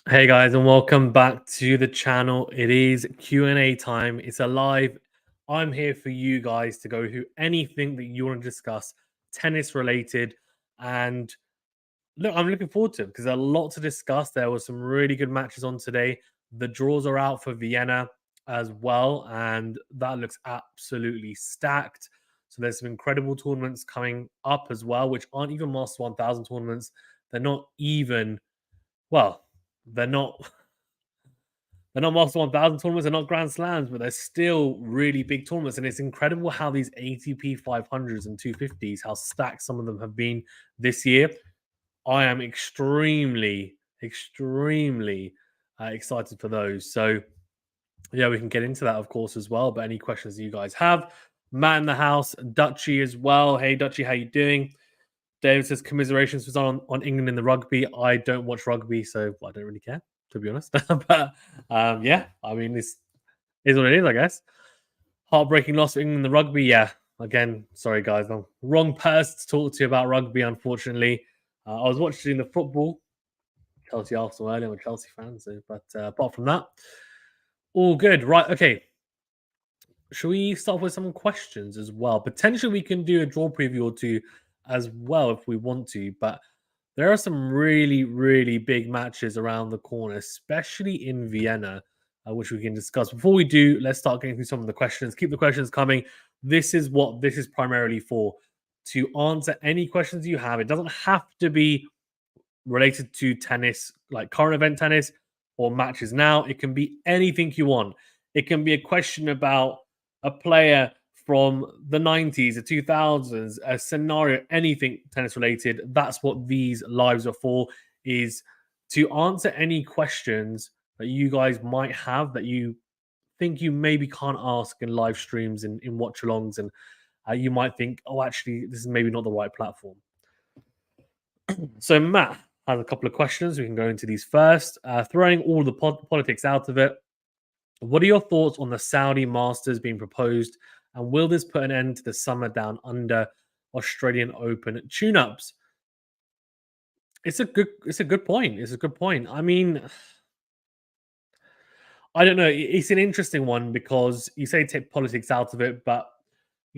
Hey guys, and welcome back to the channel. It is Q&A time. It's a live. I'm here for you guys to go through anything that you want to discuss, tennis related. And look, I'm looking forward to it because there's a lot to discuss. There were some really good matches on today. The draws are out for Vienna as well, and that looks absolutely stacked. So there's some incredible tournaments coming up as well, which aren't even Master 1000 tournaments. They're not even, well, they're not they're not Master 1000 tournaments, they're not Grand Slams, but they're still really big tournaments. And it's incredible how these ATP 500s and 250s, how stacked some of them have been this year. I am extremely excited for those. So, yeah, we can get into that, of course, as well. But any questions you guys have, Matt in the house, Dutchy as well. Hey, Dutchy, how you doing? David says commiserations was on England in the rugby. I don't watch rugby, so I don't really care, to be honest. But yeah, I mean, this is what it is, I guess. Heartbreaking loss for England in the rugby. Yeah, again, sorry guys, I'm wrong person to talk to you about rugby. Unfortunately, I was watching the football, Chelsea Arsenal earlier. I'm a Chelsea fan, so but apart from that, all good. Right, okay. Should we start with some questions as well? Potentially, we can do a draw preview or two as well if we want to, but there are some really big matches around the corner, especially in Vienna, which we can discuss. Before we do, let's start getting through some of the questions. Keep the questions coming. This is what this is primarily for, to answer any questions you have. It doesn't have to be related to tennis, like current event tennis or matches now. It can be anything you want. It can be a question about a player from the 90s, the 2000s, a scenario, anything tennis related. That's what these lives are for, is to answer any questions that you guys might have that you think you maybe can't ask in live streams and in watch alongs. And you might think, oh, actually, this is maybe not the right platform. So Matt has a couple of questions. We can go into these first. Throwing all the politics out of it, what are your thoughts on the Saudi Masters being proposed, and will this put an end to the summer down under Australian Open tune-ups? It's a good point. It's a good point. I mean, I don't know. It's an interesting one because you say take politics out of it, but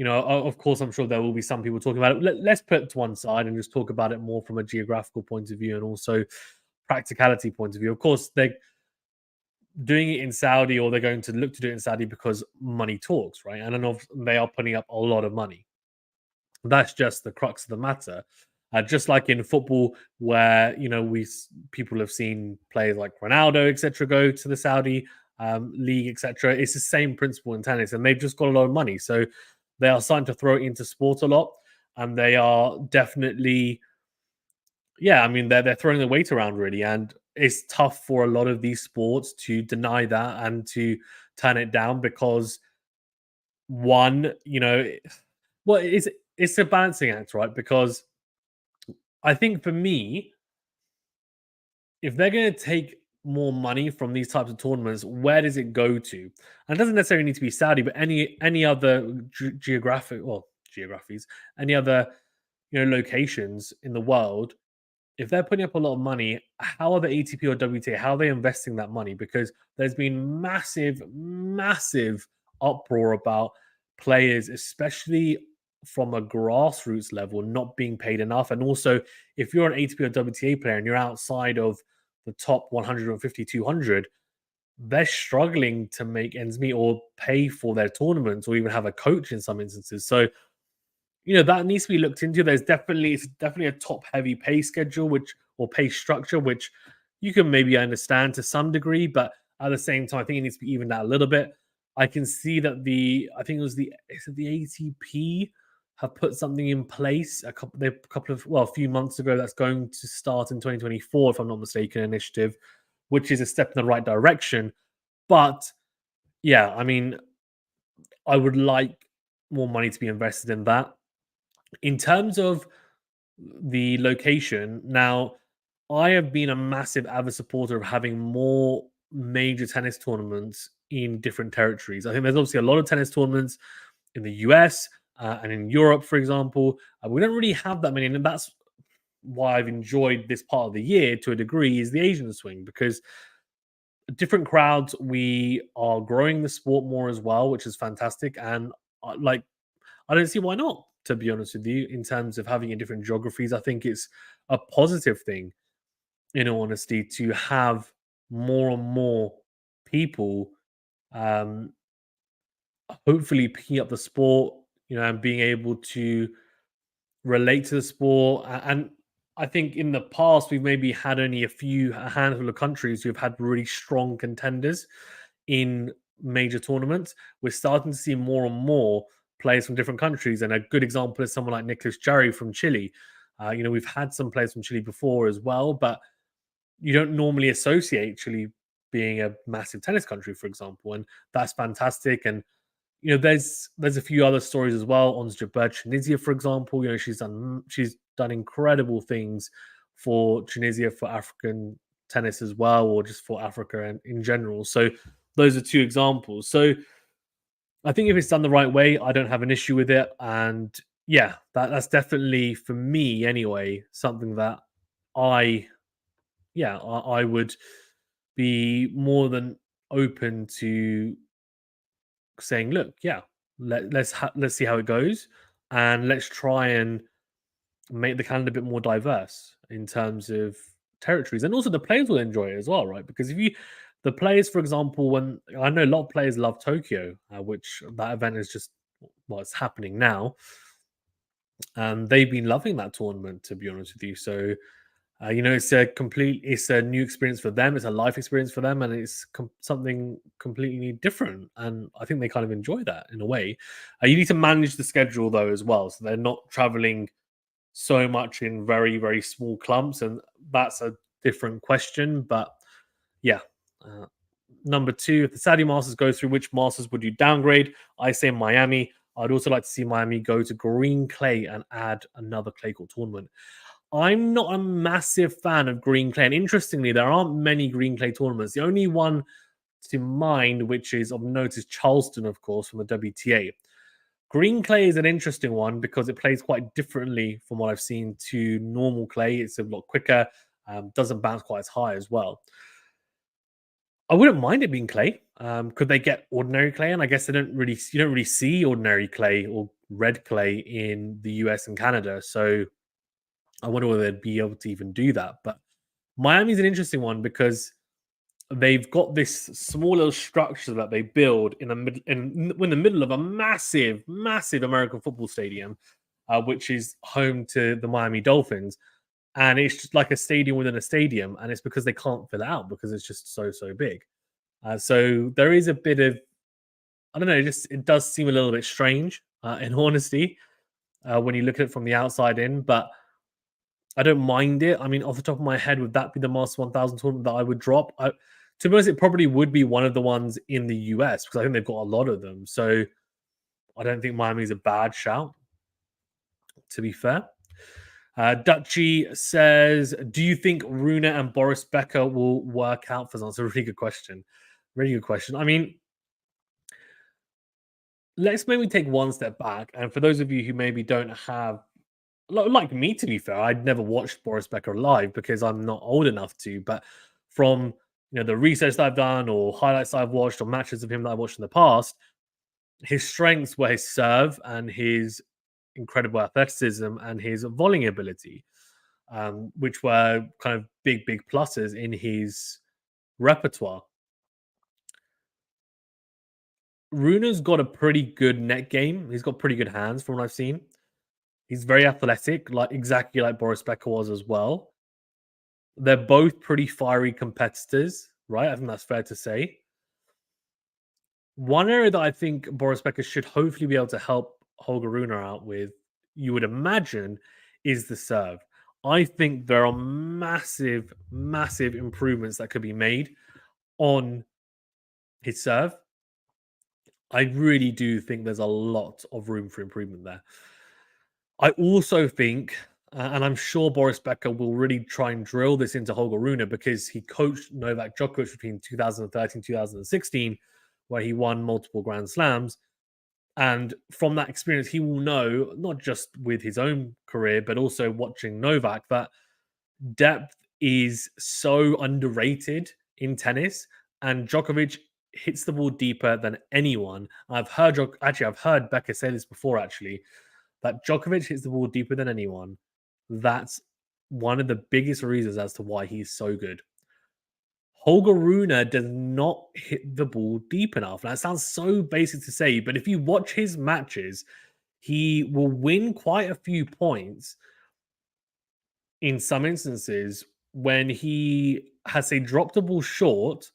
of course, I'm sure there will be some people talking about it. Let's put it to one side and just talk about it more from a geographical point of view and also practicality point of view. Of course, they're doing it in Saudi, or they're going to look to do it in Saudi because money talks, right? And I know they are putting up a lot of money. That's just the crux of the matter. Just like in football, where people have seen players like Ronaldo, etc., go to the Saudi league, etc. It's the same principle in tennis, and they've just got a lot of money, so they are starting to throw it into sport a lot, and they are definitely, yeah. I mean, they're throwing the weight around really, and it's tough for a lot of these sports to deny that and to turn it down because one, well, it's a balancing act, right? Because I think for me, if they're going to take more money from these types of tournaments, where does it go to? And it doesn't necessarily need to be Saudi, but any other geographies, any other locations in the world. If they're putting up a lot of money, how are the ATP or WTA? How are they investing that money? Because there's been massive uproar about players, especially from a grassroots level, not being paid enough. And also, if you're an ATP or WTA player and you're outside of the top 150, 200, they're struggling to make ends meet or pay for their tournaments or even have a coach in some instances. So, that needs to be looked into. It's definitely a top heavy pay schedule, or pay structure, which you can maybe understand to some degree, but at the same time, I think it needs to be evened out a little bit. I can see that I think it was the ATP have put something in place a few months ago that's going to start in 2024, if I'm not mistaken, initiative, which is a step in the right direction. But yeah, I mean, I would like more money to be invested in that. In terms of the location, now I have been a massive avid supporter of having more major tennis tournaments in different territories. I think there's obviously a lot of tennis tournaments in the US and in Europe, for example. We don't really have that many, and why I've enjoyed this part of the year to a degree is the Asian swing, because different crowds, we are growing the sport more as well, which is fantastic. And like, I don't see why not, to be honest with you, in terms of having a different geographies. I think it's a positive thing, in all honesty, to have more and more people um, hopefully picking up the sport, and being able to relate to the sport. And I think in the past we've maybe had only a handful of countries who've had really strong contenders in major tournaments. We're starting to see more and more players from different countries, and a good example is someone like Nicholas Jarry from Chile. We've had some players from Chile before as well, but you don't normally associate Chile being a massive tennis country, for example, and that's fantastic. And there's a few other stories as well. Ons Jabeur Tunisia, for example, she's done incredible things for Tunisia, for African tennis as well, or just for Africa and in general. So those are two examples. So I think if it's done the right way, I don't have an issue with it. And yeah, that's definitely, for me anyway, something that I I would be more than open to saying, look, yeah, let's see how it goes, and let's try and make the calendar a bit more diverse in terms of territories, and also the players will enjoy it as well, right? Because if you the players, for example, when I know a lot of players love Tokyo, which that event is just it's happening now, and they've been loving that tournament, to be honest with you. So it's a new experience for them. It's a life experience for them, and it's something completely different. And I think they kind of enjoy that in a way. You need to manage the schedule though as well, so they're not traveling so much in very very small clumps, and that's a different question. But yeah. Uh, Number two, if the Saudi Masters goes through, which Masters would you downgrade? I say Miami. I'd also like to see Miami go to green clay and add another clay court tournament. I'm not a massive fan of green clay. And interestingly, there aren't many green clay tournaments. The only one to mind, which is of note, is Charleston, of course, from the WTA. Green clay is an interesting one because it plays quite differently from what I've seen to normal clay. It's a lot quicker, doesn't bounce quite as high as well. I wouldn't mind it being clay. Could they get ordinary clay? And I guess you don't really see ordinary clay or red clay in the US and Canada. So I wonder whether they'd be able to even do that. But Miami's an interesting one because they've got this small little structure that they build in the middle of a massive, massive American football stadium, which is home to the Miami Dolphins. And it's just like a stadium within a stadium, and it's because they can't fill it out because it's just so big. So there is a bit of, I don't know, it does seem a little bit strange, in honesty, when you look at it from the outside in, but I don't mind it. I mean, off the top of my head, would that be the Masters 1000 tournament that I would drop? To be honest, it probably would be one of the ones in the US because I think they've got a lot of them. So I don't think Miami's a bad shout, to be fair. Dutchy says, do you think Rune and Boris Becker will work out for us? That's a really good question. Really good question. I mean, let's maybe take one step back. And for those of you who maybe don't have, like me, to be fair, I'd never watched Boris Becker live because I'm not old enough to. But from the research that I've done, or highlights I've watched, or matches of him that I've watched in the past, his strengths were his serve and his incredible athleticism and his volleying ability, which were kind of big pluses in his repertoire. Rune's got a pretty good net game. He's got pretty good hands from what I've seen. He's very athletic, exactly like Boris Becker was as well. They're both pretty fiery competitors, right? I think that's fair to say. One area that I think Boris Becker should hopefully be able to help Holger Rune out with, you would imagine, is the serve. I think there are massive improvements that could be made on his serve. I really do think there's a lot of room for improvement there. I also think, and I'm sure Boris Becker will really try and drill this into Holger Rune because he coached Novak Djokovic between 2013 2016, where he won multiple Grand Slams. And from that experience, he will know, not just with his own career, but also watching Novak, that depth is so underrated in tennis. And Djokovic hits the ball deeper than anyone. I've heard Becca say this before, actually, that Djokovic hits the ball deeper than anyone. That's one of the biggest reasons as to why he's so good. Holger Rune does not hit the ball deep enough. That sounds so basic to say, but if you watch his matches, he will win quite a few points in some instances when he has, say, dropped the ball short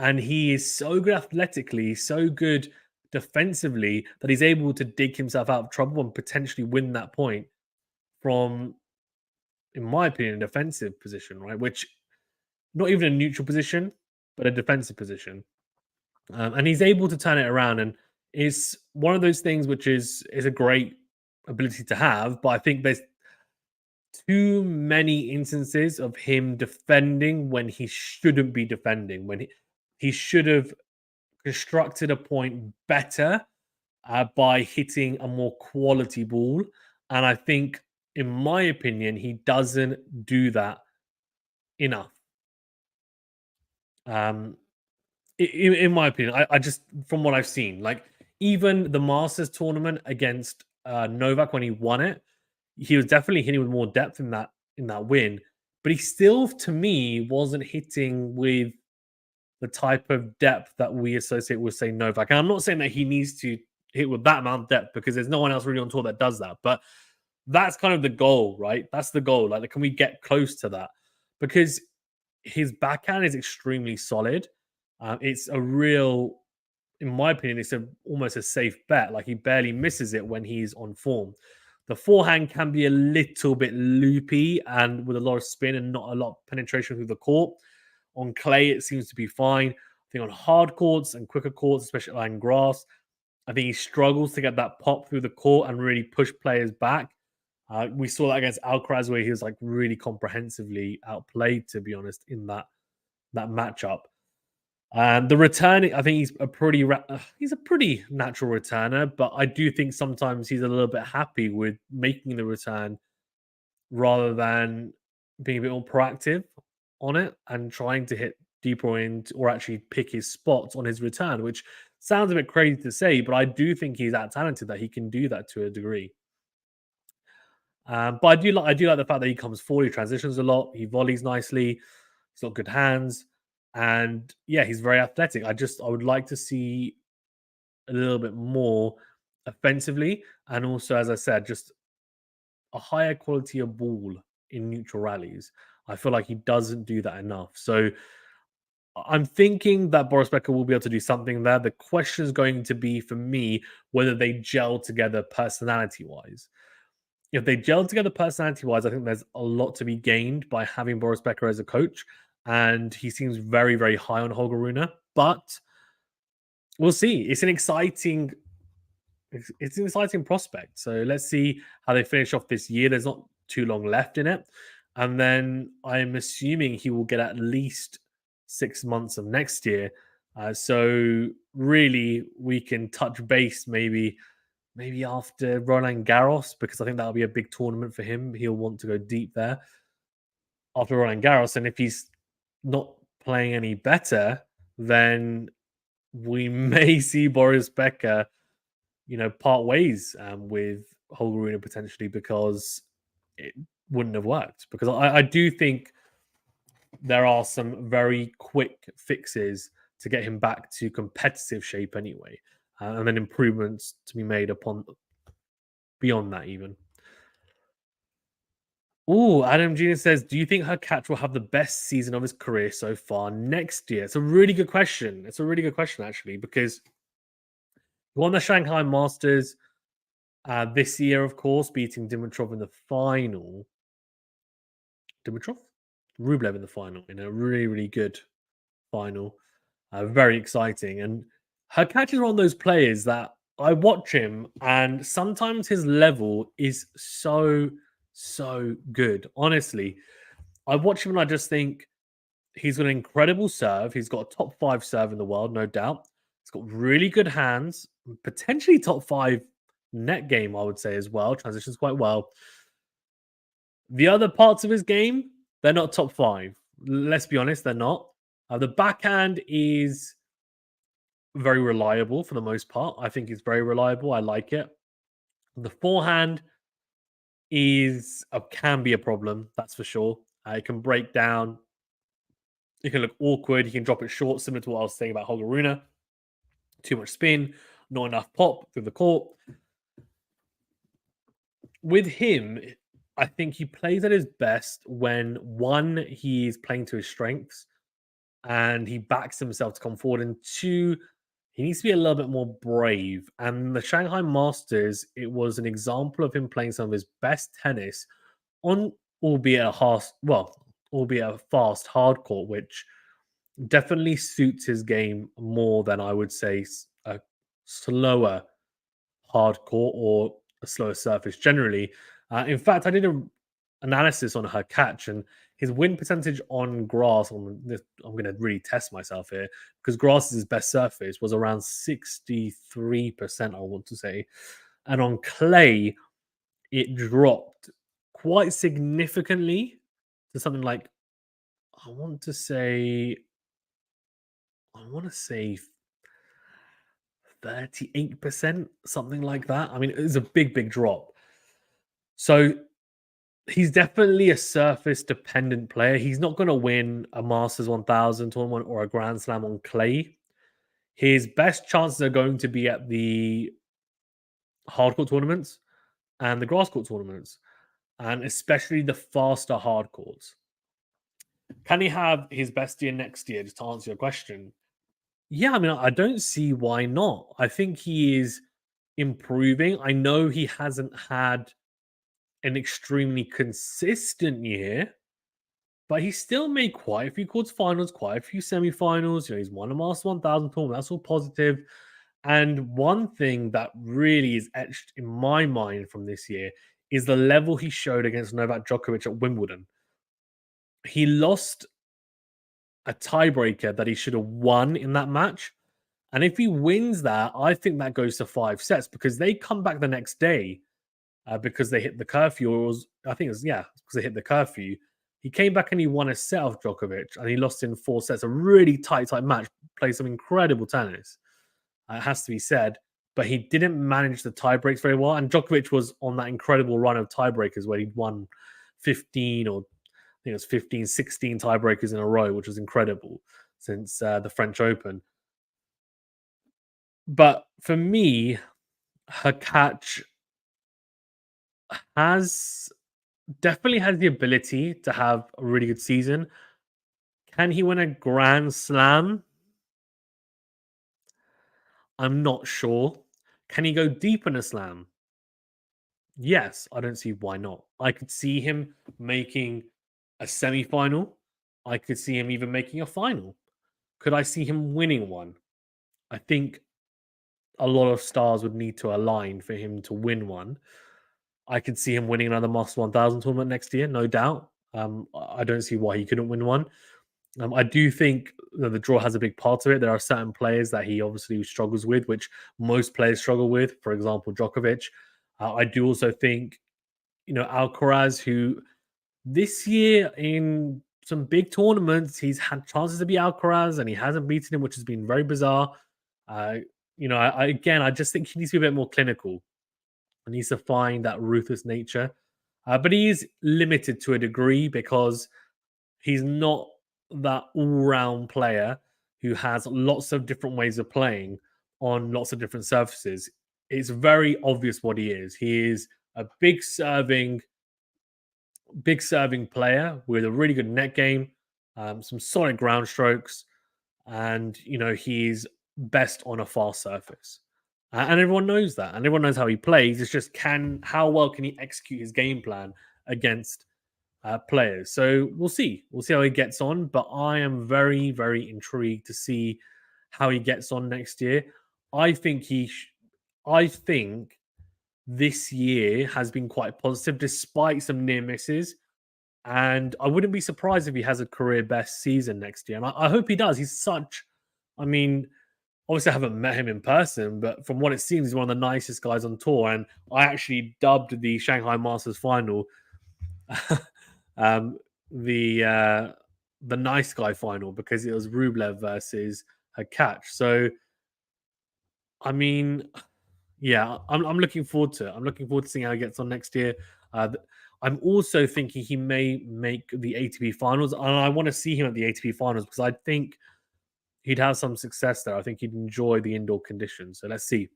and he is so good athletically, so good defensively that he's able to dig himself out of trouble and potentially win that point from, in my opinion, a defensive position, right? Which not even a neutral position, but a defensive position. And he's able to turn it around, and it's one of those things which is a great ability to have. But I think there's too many instances of him defending when he shouldn't be defending. He should have constructed a point better by hitting a more quality ball. And I think, in my opinion, he doesn't do that enough. Um, in my opinion, I just, from what I've seen, like even the Masters tournament against Novak when he won it, he was definitely hitting with more depth in that win, but he still, to me, wasn't hitting with the type of depth that we associate with, say, Novak. And I'm not saying that he needs to hit with that amount of depth because there's no one else really on tour that does that, but that's kind of the goal, right? That's the goal. Like, can we get close to that? Because his backhand is extremely solid. It's a real, in my opinion, it's almost a safe bet. Like, he barely misses it when he's on form. The forehand can be a little bit loopy and with a lot of spin and not a lot of penetration through the court. On clay, it seems to be fine. I think on hard courts and quicker courts, especially on grass, I think he struggles to get that pop through the court and really push players back. We saw that against Alcaraz, where he was like really comprehensively outplayed, to be honest, in that matchup. The returning, I think he's a pretty natural returner, but I do think sometimes he's a little bit happy with making the return rather than being a bit more proactive on it and trying to hit deeper in or actually pick his spots on his return, which sounds a bit crazy to say, but I do think he's that talented that he can do that to a degree. But I do like the fact that he comes forward, he transitions a lot, he volleys nicely, he's got good hands, and yeah, he's very athletic. I would like to see a little bit more offensively, and also, as I said, just a higher quality of ball in neutral rallies. I feel like he doesn't do that enough. So I'm thinking that Boris Becker will be able to do something there. The question is going to be, for me, whether they gel together personality wise. If they gel together personality wise, I think there's a lot to be gained by having Boris Becker as a coach. And he seems very, very high on Holger Rune. But we'll see. It's an exciting prospect. So let's see how they finish off this year. There's not too long left in it. And then I'm assuming he will get at least 6 months of next year. So really, we can touch base maybe after Roland Garros, because I think that'll be a big tournament for him. He'll want to go deep there after Roland Garros. And if he's not playing any better, then we may see Boris Becker, part ways with Holger Rune potentially, because it wouldn't have worked. Because I do think there are some very quick fixes to get him back to competitive shape anyway, and then improvements to be made upon beyond that even. Oh, Adam Jr. says, do you think Hurkacz will have the best season of his career so far next year? It's a really good question. It's a really good question, actually, because he won the Shanghai Masters this year, of course, beating Dimitrov in the final. Dimitrov? Rublev in the final, in a really, really good final. Very exciting. And Hurkacz is one of those players that I watch him, and sometimes his level is so, so good. Honestly, I watch him and I just think he's got an incredible serve. He's got a top 5 serve in the world, no doubt. He's got really good hands, potentially top five net game, I would say as well. Transitions quite well. The other parts of his game, they're not top five. Let's be honest, they're not. The backhand is very reliable for the most part. I think it's very reliable. I like it. The forehand is can be a problem, that's for sure. It can break down. It can look awkward. He can drop it short, similar to what I was saying about Holger Rune. Too much spin, not enough pop through the court. With him, I think he plays at his best when one, he's playing to his strengths and he backs himself to come forward, and two, he needs to be a little bit more brave. And the Shanghai Masters, it was an example of him playing some of his best tennis on, albeit a albeit a fast hard court, which definitely suits his game more than I would say a slower hard court or a slower surface generally. In fact, I did an analysis on her catch, and his win percentage on grass. On this, I'm going to really test myself here because grass is his best surface, was around 63%, I want to say, and on clay it dropped quite significantly to something like I want to say I want to say 38%, something like that. I mean, it's a big drop. So he's definitely a surface dependent player. He's not going to win a Masters 1000 tournament or a Grand Slam on clay. His best chances are going to be at the hardcourt tournaments and the grass court tournaments, and especially the faster hard courts. Can he have his best year next year? Just to answer your question, yeah, I mean, I don't see why not. I think he is improving. I know he hasn't had an extremely consistent year, but he still made quite a few quarterfinals, quite a few semifinals. You know, he's won a Master 1000 tournament. That's all positive. And one thing that really is etched in my mind from this year is the level he showed against Novak Djokovic at Wimbledon. He lost a tiebreaker that he should have won in that match. And if he wins that, I think that goes to 5 sets because they come back the next day because they hit the curfew. I think it was, yeah, because they hit the curfew. He came back and he won a set of Djokovic and he lost in 4 sets. A really tight match. Played some incredible tennis. It has to be said. But he didn't manage the tie breaks very well. And Djokovic was on that incredible run of tiebreakers where he'd won 15 or I think it was 15, 16 tiebreakers in a row, which was incredible since the French Open. But for me, her catch has definitely has the ability to have a really good season. Can he win a Grand Slam? I'm not sure. Can he go deep in a slam? Yes, I don't see why not. I could see him making a semi-final. I could see him even making a final. Could I see him winning one? I think a lot of stars would need to align for him to win one. I could see him winning another Master 1000 tournament next year, no doubt. I don't see why he couldn't win one. I do think that the draw has a big part of it. There are certain players that he obviously struggles with, which most players struggle with. For example, Djokovic. I do also think, Alcaraz, who this year in some big tournaments, he's had chances to beat Alcaraz and he hasn't beaten him, which has been very bizarre. Uh, I just think he needs to be a bit more clinical. He needs to find that ruthless nature. But he is limited to a degree because he's not that all-round player who has lots of different ways of playing on lots of different surfaces. It's very obvious what he is. He is a big serving player with a really good net game, some solid ground strokes, and he's best on a fast surface. And everyone knows that, and everyone knows how he plays. It's just how well can he execute his game plan against players. So we'll see. We'll see how he gets on. But I am very intrigued to see how he gets on next year. I think I think this year has been quite positive despite some near misses. And I wouldn't be surprised if he has a career best season next year. And I hope he does. I mean, Obviously, I haven't met him in person, but from what it seems, he's one of the nicest guys on tour. And I actually dubbed the Shanghai Masters final um, the nice guy final because it was Rublev versus Hakac. So, I mean, yeah, I'm looking forward to it. I'm looking forward to seeing how he gets on next year. I'm also thinking he may make the ATP finals, and I want to see him at the ATP finals because I think he'd have some success there. I think he'd enjoy the indoor conditions. So let's see.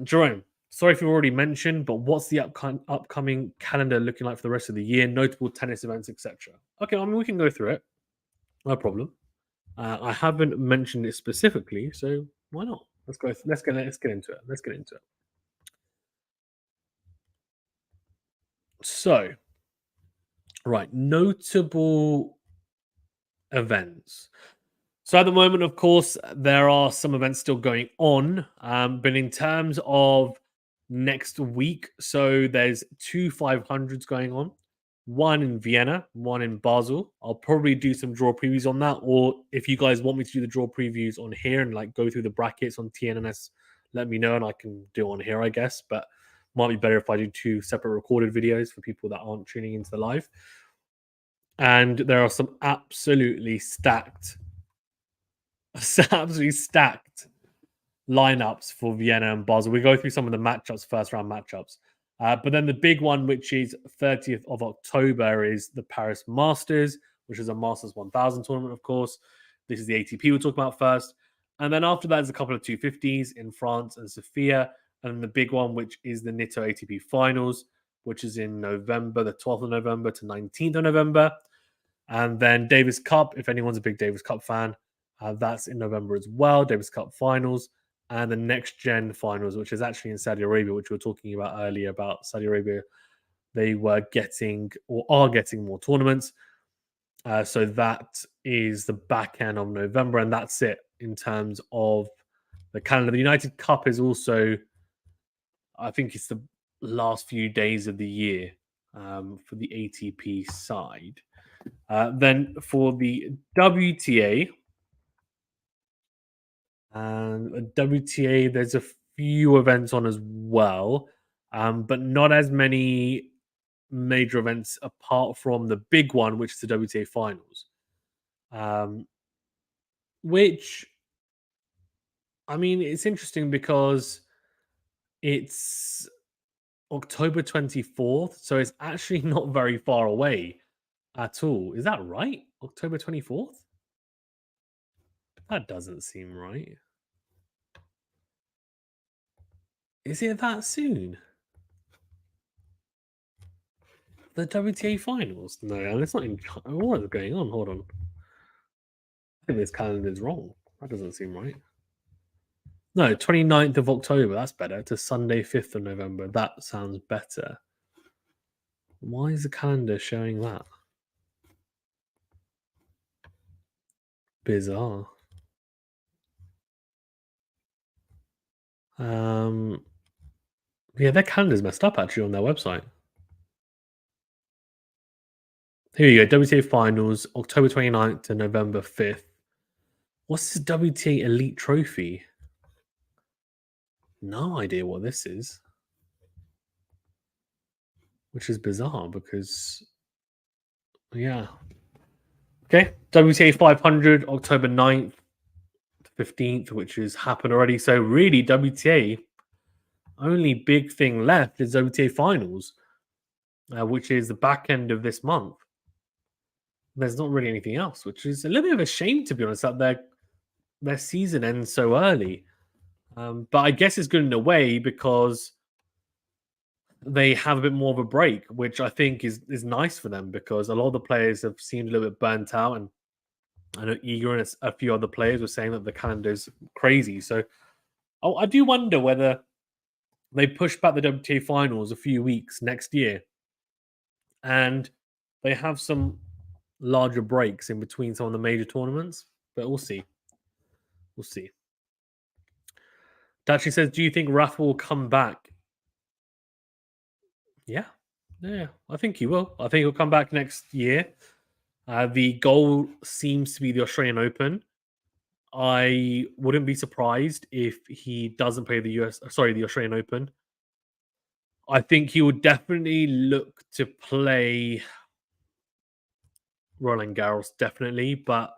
Jerome, sorry if you've already mentioned, but what's the upcoming calendar looking like for the rest of the year? Notable tennis events, etc. Okay, I mean we can go through it. No problem. I haven't mentioned it specifically, so why not? Let's go. Let's get into it. Let's get into it. So, right, notable events. So at the moment, of course, there are some events still going on, but in terms of next week, so there's two 500s going on, one in Vienna, one in Basel. I'll probably do some draw previews on that, or if you guys want me to do the draw previews on here and like go through the brackets on TNNS, let me know and I can do it on here, I guess. But might be better if I do two separate recorded videos for people that aren't tuning into the live. And there are some absolutely absolutely stacked lineups for Vienna and Basel. We go through some of the matchups, first round matchups. But then the big one, which is 30th of October, is the Paris Masters, which is a Masters 1000 tournament, of course. This is the ATP we'll talk about first. And then after that, there's a couple of 250s in France and Sofia. And then the big one, which is the Nitto ATP Finals, which is in November, the 12th of November to 19th of November. And then Davis Cup, if anyone's a big Davis Cup fan, that's in November as well. Davis Cup finals and the next gen finals, which is actually in Saudi Arabia, which we were talking about earlier about Saudi Arabia. They were getting or are getting more tournaments. So that is the back end of November, and that's it in terms of the calendar. The United Cup is also, I think it's the last few days of the year for the ATP side. Then for the WTA, and WTA, there's a few events on as well, but not as many major events apart from the big one, which is the WTA finals. Um, which, I mean, it's interesting because it's October 24th, so it's actually not very far away at all. Is that right? October 24th? That doesn't seem right. Is it that soon? The WTA finals? No, and it's not in. What is going on? Hold on. I think this calendar is wrong. That doesn't seem right. No, 29th of October. That's better. To Sunday, 5th of November. That sounds better. Why is the calendar showing that? Bizarre. Yeah, their calendar's messed up actually on their website. Here you go. WTA finals, October 29th to November 5th. What's this WTA Elite Trophy? No idea what this is. Which is bizarre because, yeah. Okay. WTA 500, October 9th to 15th, which has happened already. So, really, WTA, only big thing left is WTA finals, which is the back end of this month. There's not really anything else, which is a little bit of a shame, to be honest, that their season ends so early. But I guess it's good in a way because they have a bit more of a break, which I think is nice for them because a lot of the players have seemed a little bit burnt out, and I know Igor and a few other players were saying that the calendar is crazy. So I do wonder whether they push back the WTA finals a few weeks next year, and they have some larger breaks in between some of the major tournaments. But we'll see. We'll see. Dachi says, "Do you think Rafa will come back?" Yeah, yeah, I think he will. I think he'll come back next year. The goal seems to be the Australian Open. I wouldn't be surprised if he doesn't play the Australian Open. I think he would definitely look to play Roland Garros, definitely, but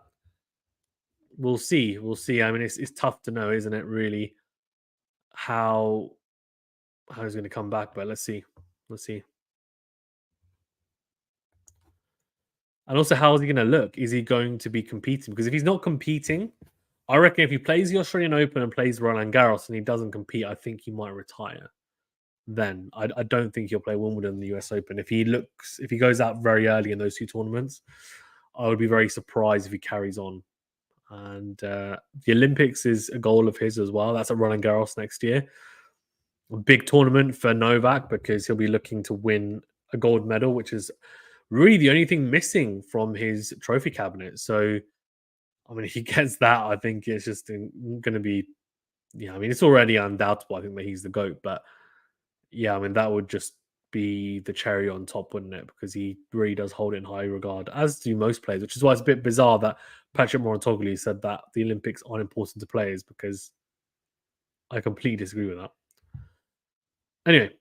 we'll see. We'll see. I mean, it's tough to know, isn't it? Really, how he's going to come back, but let's see. Let's see. And also, how is he going to look? Is he going to be competing? Because if he's not competing, I reckon if he plays the Australian Open and plays Roland Garros and he doesn't compete, I think he might retire. Then I don't think he'll play Wimbledon and the US Open. If he goes out very early in those two tournaments, I would be very surprised if he carries on. And the Olympics is a goal of his as well. That's at Roland Garros next year. A big tournament for Novak because he'll be looking to win a gold medal, which is really the only thing missing from his trophy cabinet. So, I mean, if he gets that, I think it's just going to be, I mean, it's already undoubtable, I think, that he's the GOAT. But yeah, I mean, that would just be the cherry on top, wouldn't it? Because he really does hold it in high regard, as do most players, which is why it's a bit bizarre that Patrick Mouratoglou said that the Olympics aren't important to players, because I completely disagree with that. Anyway,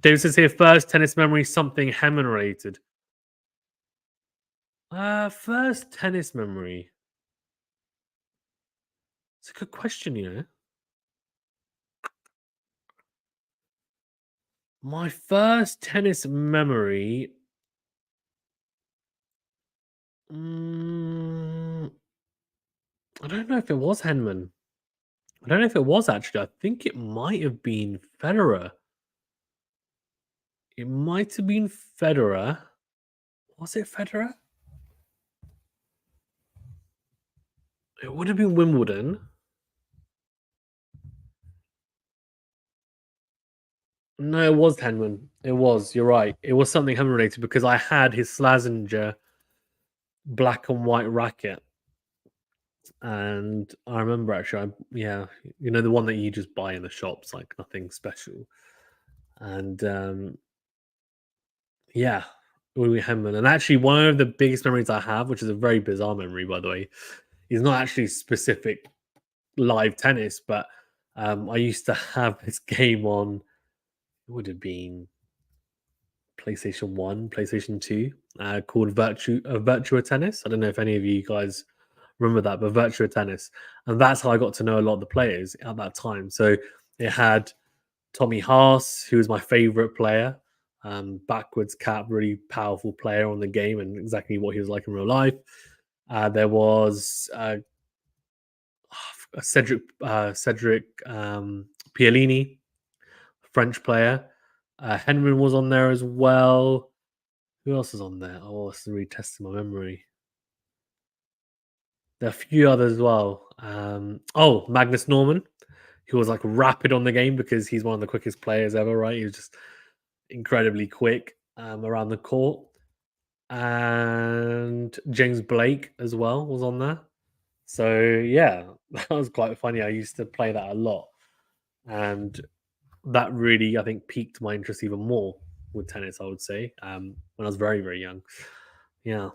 David says here, first tennis memory, something Hammond related. First tennis memory. It's a good question, My first tennis memory. I don't know if it was Henman. I don't know if it was actually. I think it might have been Federer. It might have been Federer. Was it Federer? It would have been Wimbledon. No, it was Henman. It was. You're right. It was something Henman related because I had his Slazenger black and white racket. And I remember actually, the one that you just buy in the shops, like nothing special. And yeah, Louis Henman. And actually, one of the biggest memories I have, which is a very bizarre memory, by the way, is not actually specific live tennis, but I used to have this game on, it would have been PlayStation 1, PlayStation 2, called Virtua Tennis. I don't know if any of you guys remember that, but Virtua Tennis. And that's how I got to know a lot of the players at that time. So it had Tommy Haas, who was my favorite player, backwards cap, really powerful player on the game and exactly what he was like in real life. There was Cedric Pialini, French player. Henry was on there as well. Who else is on there? Oh, it's really testing my memory. There are a few others as well. Magnus Norman, who was like rapid on the game because he's one of the quickest players ever, right? He was just incredibly quick around the court. And James Blake as well was on there. So yeah, that was quite funny. I used to play that a lot. And that really, I think, piqued my interest even more with tennis, I would say, when I was very, very young. Yeah.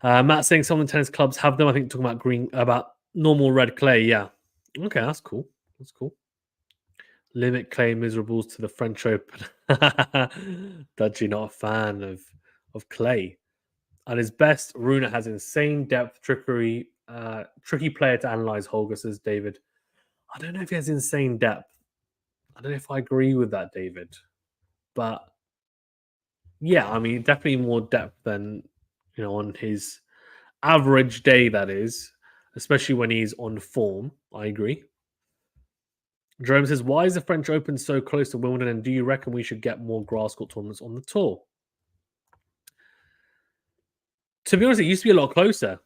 Matt saying some of the tennis clubs have them. I think talking about normal red clay. Yeah. Okay, that's cool. That's cool. Limit clay miserables to the French Open. Dudgy, not a fan of clay. At his best, Runa has insane depth, tricky player to analyze. Holger, says David. I don't know if he has insane depth. I don't know if I agree with that, David. But yeah, I mean, definitely more depth than on his average day. That is, especially when he's on form. I agree. Jerome says, "Why is the French Open so close to Wimbledon? And do you reckon we should get more grass court tournaments on the tour?" To be honest, it used to be a lot closer.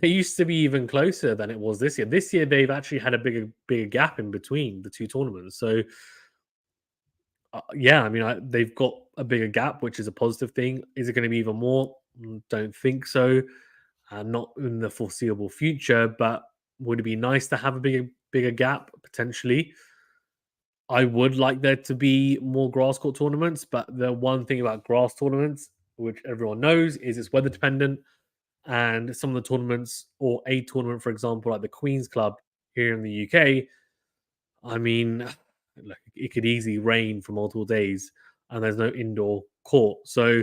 It used to be even closer than it was this year. This year, they've actually had a bigger gap in between the two tournaments. So, yeah, I mean, they've got a bigger gap, which is a positive thing. Is it going to be even more? Don't think so. Not in the foreseeable future, but would it be nice to have a bigger gap potentially? I would like there to be more grass court tournaments, but the one thing about grass tournaments, which everyone knows, is it's weather dependent. And some of the tournaments, or a tournament, for example, like the Queen's Club here in the UK, I mean, look, it could easily rain for multiple days and there's no indoor court. So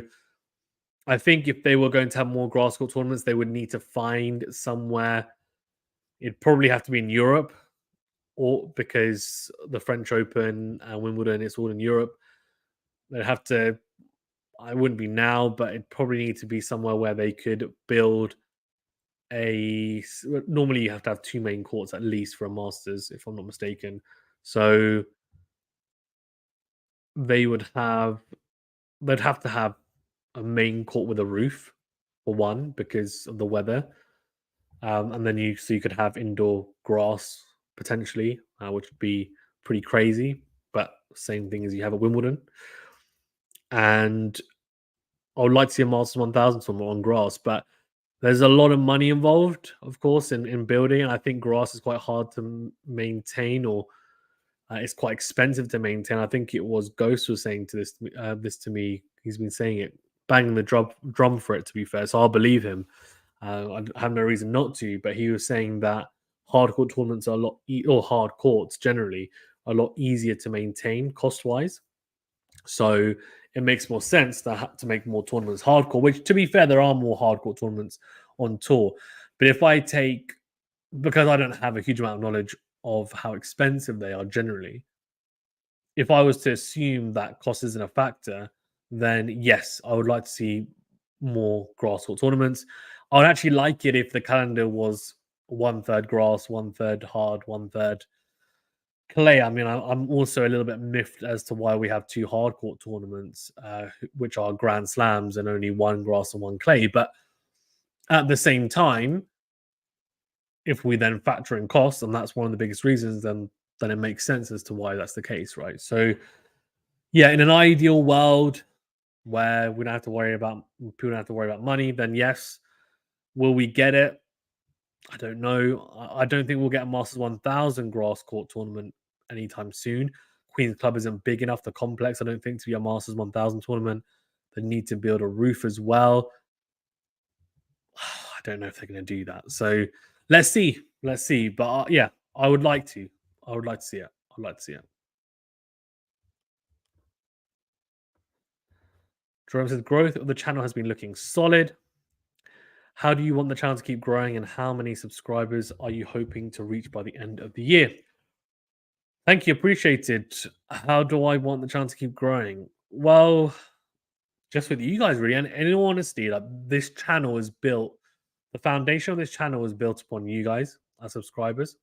I think if they were going to have more grass court tournaments, they would need to find somewhere. It'd probably have to be in Europe, or because the French Open and Wimbledon, it's all in Europe. They'd have to, I wouldn't be now, but it'd probably need to be somewhere where they could build normally you have to have two main courts at least for a Masters, if I'm not mistaken. So they would have they'd have to have a main court with a roof for one because of the weather, and then you could have indoor grass potentially, which would be pretty crazy. But same thing as you have at Wimbledon, and I would like to see a Masters 1000 somewhere on grass, but there's a lot of money involved, of course, in building. And I think grass is quite hard to maintain, or it's quite expensive to maintain. I think it was Ghost was saying this to me. He's been saying it, banging the drum for it. To be fair, so I'll believe him. I have no reason not to. But he was saying that hard court tournaments are a lot, or hard courts generally, are a lot easier to maintain cost wise. So it makes more sense to make more tournaments hardcore. Which, to be fair, there are more hardcore tournaments on tour. But if I take, because I don't have a huge amount of knowledge of how expensive they are generally, if I was to assume that cost isn't a factor, then yes, I would like to see more grass court tournaments. I would actually like it if the calendar was one third grass, one third hard, one third clay. I mean, I'm also a little bit miffed as to why we have two hard court tournaments, which are Grand Slams, and only one grass and one clay. But at the same time, if we then factor in costs, and that's one of the biggest reasons, then it makes sense as to why that's the case, right? So yeah, in an ideal world where we don't have to worry about people don't have to worry about money, then yes. Will we get it? I don't know. I don't think we'll get a Masters 1000 grass court tournament anytime soon. Queen's Club isn't big enough, the complex, I don't think, to be a Masters 1000 tournament. They need to build a roof as well. I don't know if they're going to do that. So let's see. Let's see. But yeah, I would like to. I would like to see it. I'd like to see it. Jerome says growth of the channel has been looking solid. How do you want the channel to keep growing, and how many subscribers are you hoping to reach by the end of the year? Thank you, appreciate it. How do I want the channel to keep growing? Well, just with you guys, really. And in all honesty, like this channel is built. The foundation of this channel is built upon you guys, our subscribers.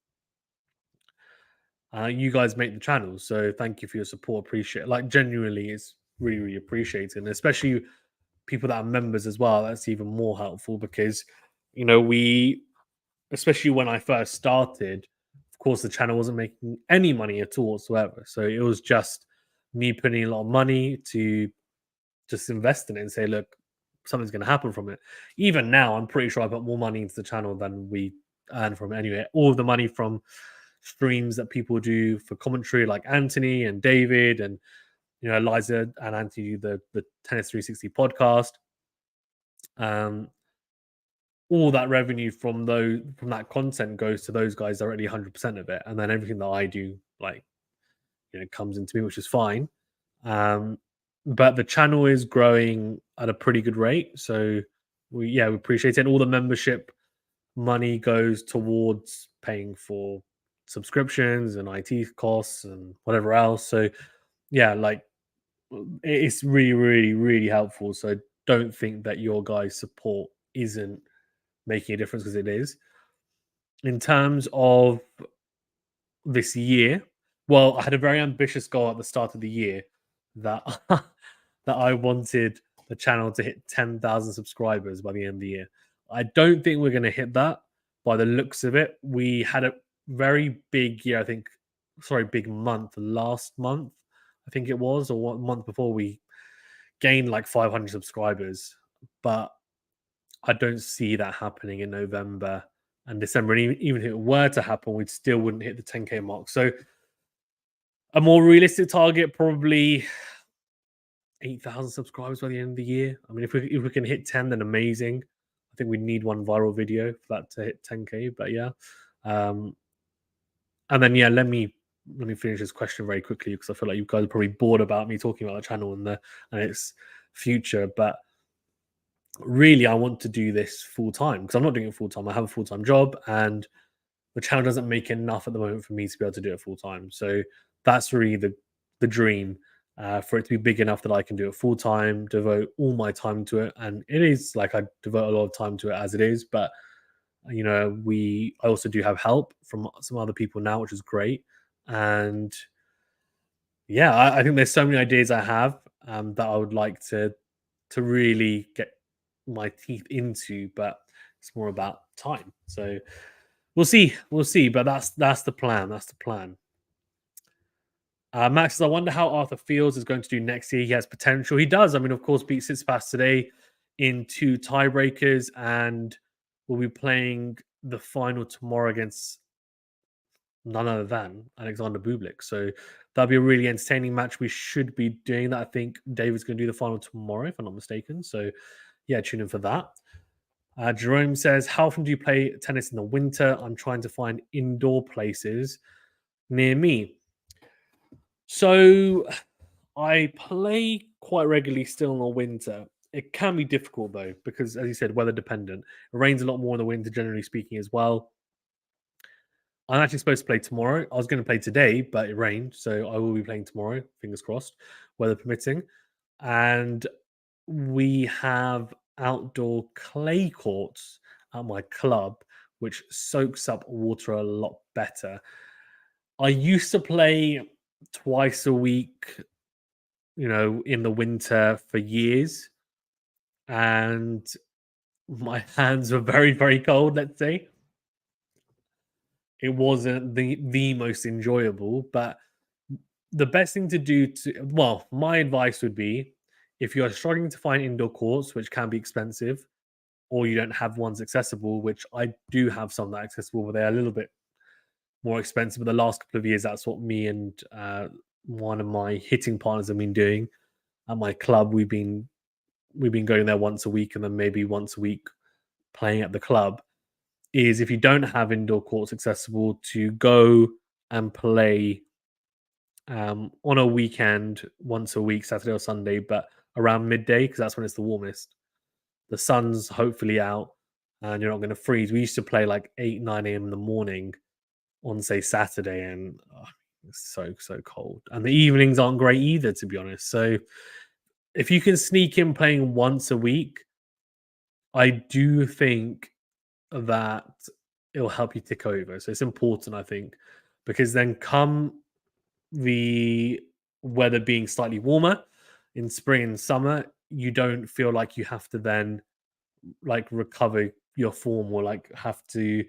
You guys make the channel, so thank you for your support. Appreciate it. Like genuinely, it's really, really appreciated, and especially people that are members as well. That's even more helpful because we, especially when I first started, of course, the channel wasn't making any money at all whatsoever. So it was just me putting a lot of money to just invest in it and say, look, something's going to happen from it. Even now, I'm pretty sure I put more money into the channel than we earn from it anyway. All of the money from streams that people do for commentary, like Anthony and David and Eliza and Anthony do the Tennis 360 podcast. All that revenue from that content goes to those guys directly, 100% of it, and then everything that I do, like comes into me, which is fine. But the channel is growing at a pretty good rate, so we appreciate it. And all the membership money goes towards paying for subscriptions and IT costs and whatever else. So yeah, like it's really, really, really helpful. So don't think that your guys' support isn't making a difference, because it is. In terms of this year, well, I had a very ambitious goal at the start of the year that that I wanted the channel to hit 10,000 subscribers by the end of the year. I don't think we're going to hit that by the looks of it. We had a very big year, big month last month, I think it was, or 1 month before, we gained like 500 subscribers. But I don't see that happening in November and December. And even if it were to happen, we still wouldn't hit the 10K mark. So a more realistic target, probably 8,000 subscribers by the end of the year. I mean, if we can hit 10, then amazing. I think we need one viral video for that to hit 10K. But yeah, um, and then yeah, let me finish this question very quickly because I feel like you guys are probably bored about me talking about the channel and its future. But really, I want to do this full time because I'm not doing it full time. I have a full time job, and the channel doesn't make enough at the moment for me to be able to do it full time. So that's really the dream, for it to be big enough that I can do it full time, devote all my time to it. And it is like I devote a lot of time to it as it is, but I also do have help from some other people now, which is great. And yeah, I think there's so many ideas I have, that I would like to really get my teeth into, but it's more about time. So we'll see. But that's the plan. That's the plan. Max says, I wonder how Arthur Fields is going to do next year. He has potential. He does. I mean, of course, beat Tsitsipas today in 2 tiebreakers, and we'll be playing the final tomorrow against none other than Alexander Bublik. So that'll be a really entertaining match. We should be doing that. I think David's going to do the final tomorrow, if I'm not mistaken. So yeah, tune in for that. Jerome says, how often do you play tennis in the winter? I'm trying to find indoor places near me. So I play quite regularly still in the winter. It can be difficult though, because as you said, weather dependent. It rains a lot more in the winter, generally speaking, as well. I'm actually supposed to play tomorrow. I was going to play today, but it rained, so I will be playing tomorrow. Fingers crossed, weather permitting. And we have outdoor clay courts at my club, which soaks up water a lot better. I used to play twice a week, in the winter for years, and my hands were very, very cold, let's say. It wasn't the most enjoyable, but the best thing to do my advice would be if you are struggling to find indoor courts, which can be expensive, or you don't have ones accessible, which I do have some that are accessible, but they're a little bit more expensive. But the last couple of years, that's what me and one of my hitting partners have been doing at my club. We've been going there once a week, and then maybe once a week playing at the club. Is if you don't have indoor courts accessible, to go and play on a weekend once a week, Saturday or Sunday, but around midday because that's when it's the warmest. The sun's hopefully out, and you're not going to freeze. We used to play like 8, 9 a.m. in the morning on say Saturday, and it's so cold. And the evenings aren't great either, to be honest. So if you can sneak in playing once a week, I do think that it'll help you tick over. So it's important, I think, because then come the weather being slightly warmer in spring and summer, you don't feel like you have to then like recover your form or like have to,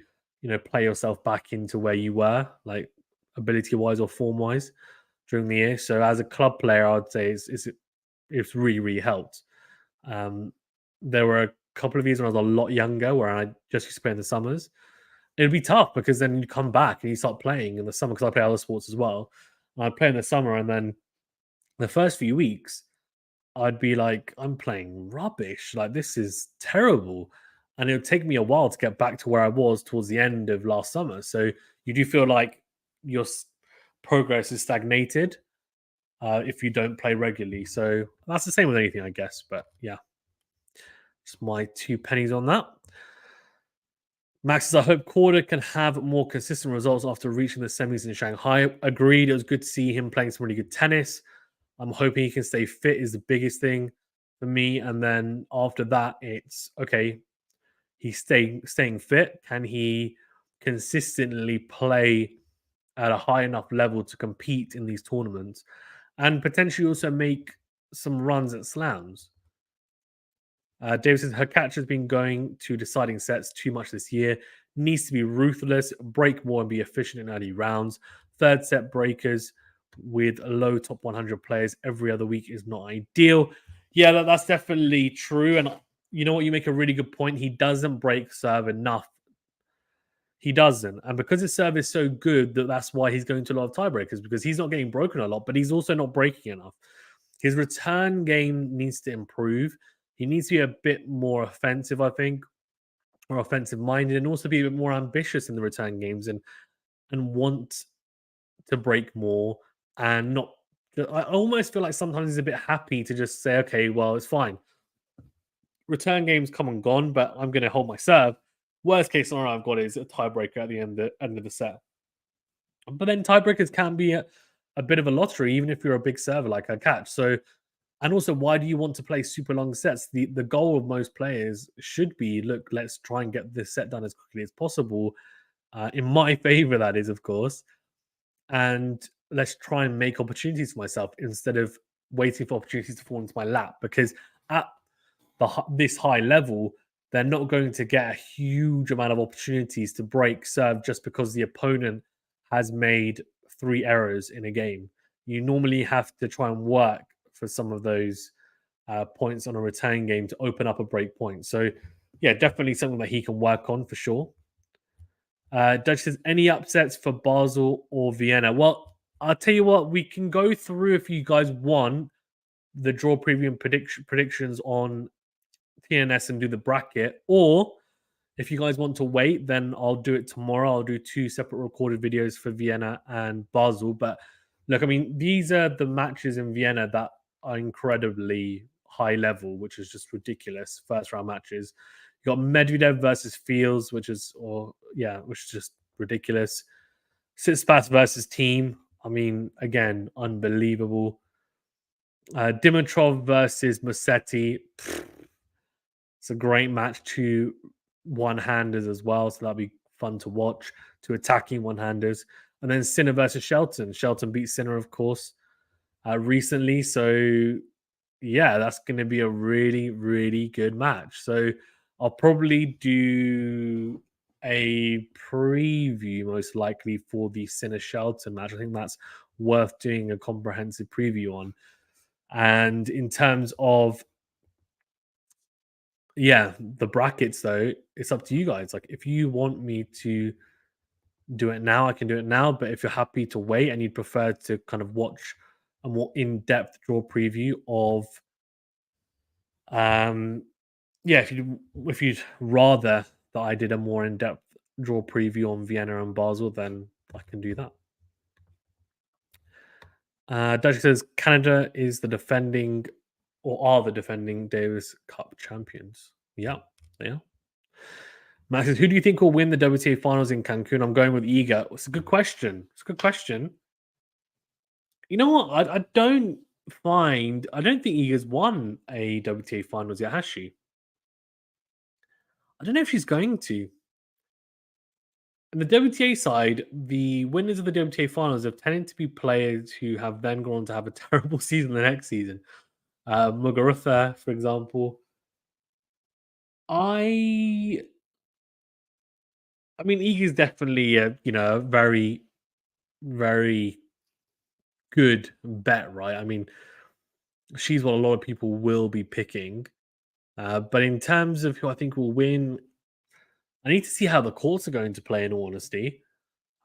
play yourself back into where you were, like ability wise or form wise during the year. So as a club player, I'd say it's really, really helped. There were a couple of years when I was a lot younger where I just used to play in the summers. It'd be tough because then you come back and you start playing in the summer because I play other sports as well. And I'd play in the summer, and then the first few weeks, I'd be like, I'm playing rubbish. Like, this is terrible. And it would take me a while to get back to where I was towards the end of last summer. So you do feel like your progress is stagnated if you don't play regularly. So that's the same with anything, I guess. But yeah, just my 2 pennies on that. Max says, I hope Korda can have more consistent results after reaching the semis in Shanghai. Agreed. It was good to see him playing some really good tennis. I'm hoping he can stay fit is the biggest thing for me. And then after that, it's okay. He's staying fit. Can he consistently play at a high enough level to compete in these tournaments and potentially also make some runs at slams? David says her catch has been going to deciding sets too much this year. Needs to be ruthless, break more, and be efficient in early rounds. Third set breakers with low top 100 players every other week is not ideal. Yeah, that's definitely true. And you know what? You make a really good point. He doesn't break serve enough. He doesn't. And because his serve is so good, that's why he's going to a lot of tiebreakers, because he's not getting broken a lot, but he's also not breaking enough. His return game needs to improve. He needs to be a bit more offensive, I think. or offensive minded, and also be a bit more ambitious in the return games and want to break more and not. I almost feel like sometimes he's a bit happy to just say, okay, well, it's fine. Return games come and gone, but I'm going to hold my serve. Worst case scenario I've got is a tiebreaker at the end of the set. But then tiebreakers can be a bit of a lottery, even if you're a big server like a catch. So, and also, why do you want to play super long sets? The goal of most players should be, look, let's try and get this set done as quickly as possible. In my favor, that is, of course, and let's try and make opportunities for myself instead of waiting for opportunities to fall into my lap. Because at this high level, they're not going to get a huge amount of opportunities to break serve just because the opponent has made 3 errors in a game. You normally have to try and work for some of those points on a return game to open up a break point. So, yeah, definitely something that he can work on for sure. Dutch says, any upsets for Basel or Vienna? Well, I'll tell you what, we can go through if you guys want the draw preview and predictions on TNS and do the bracket, or if you guys want to wait, then I'll do it tomorrow. I'll do 2 separate recorded videos for Vienna and Basel. But look, I mean, these are the matches in Vienna that are incredibly high level, which is just ridiculous. First round matches. You got Medvedev versus Fields, which is just ridiculous. Tsitsipas versus Team. I mean, again, unbelievable. Dimitrov versus Musetti. It's a great match. 2 one-handers as well, so that'll be fun to watch. 2 attacking one-handers, and then Sinner versus Shelton. Shelton beat Sinner, of course, recently. So yeah, that's going to be a really, really good match. So I'll probably do a preview most likely for the Sinner Shelton match. I think that's worth doing a comprehensive preview on. And in terms of the brackets though, it's up to you guys. Like if you want me to do it now, I can do it now. But if you're happy to wait and you'd prefer to kind of watch a more in-depth draw preview of if you'd rather that I did a more in-depth draw preview on Vienna and Basel, then I can do that. Dutch says Canada is the defending or are the defending Davis Cup champions. Yeah, they are. Max says, who do you think will win the WTA finals in Cancun? I'm going with Iga. It's a good question. It's a good question. You know what? I don't think Iga's won a WTA finals yet, has she? I don't know if she's going to. On the WTA side, the winners of the WTA finals have tended to be players who have then gone on to have a terrible season the next season. Muguruza, for example. I mean, Iga's definitely a very, very good bet, right? I mean, she's what a lot of people will be picking. But in terms of who I think will win, I need to see how the courts are going to play, in all honesty.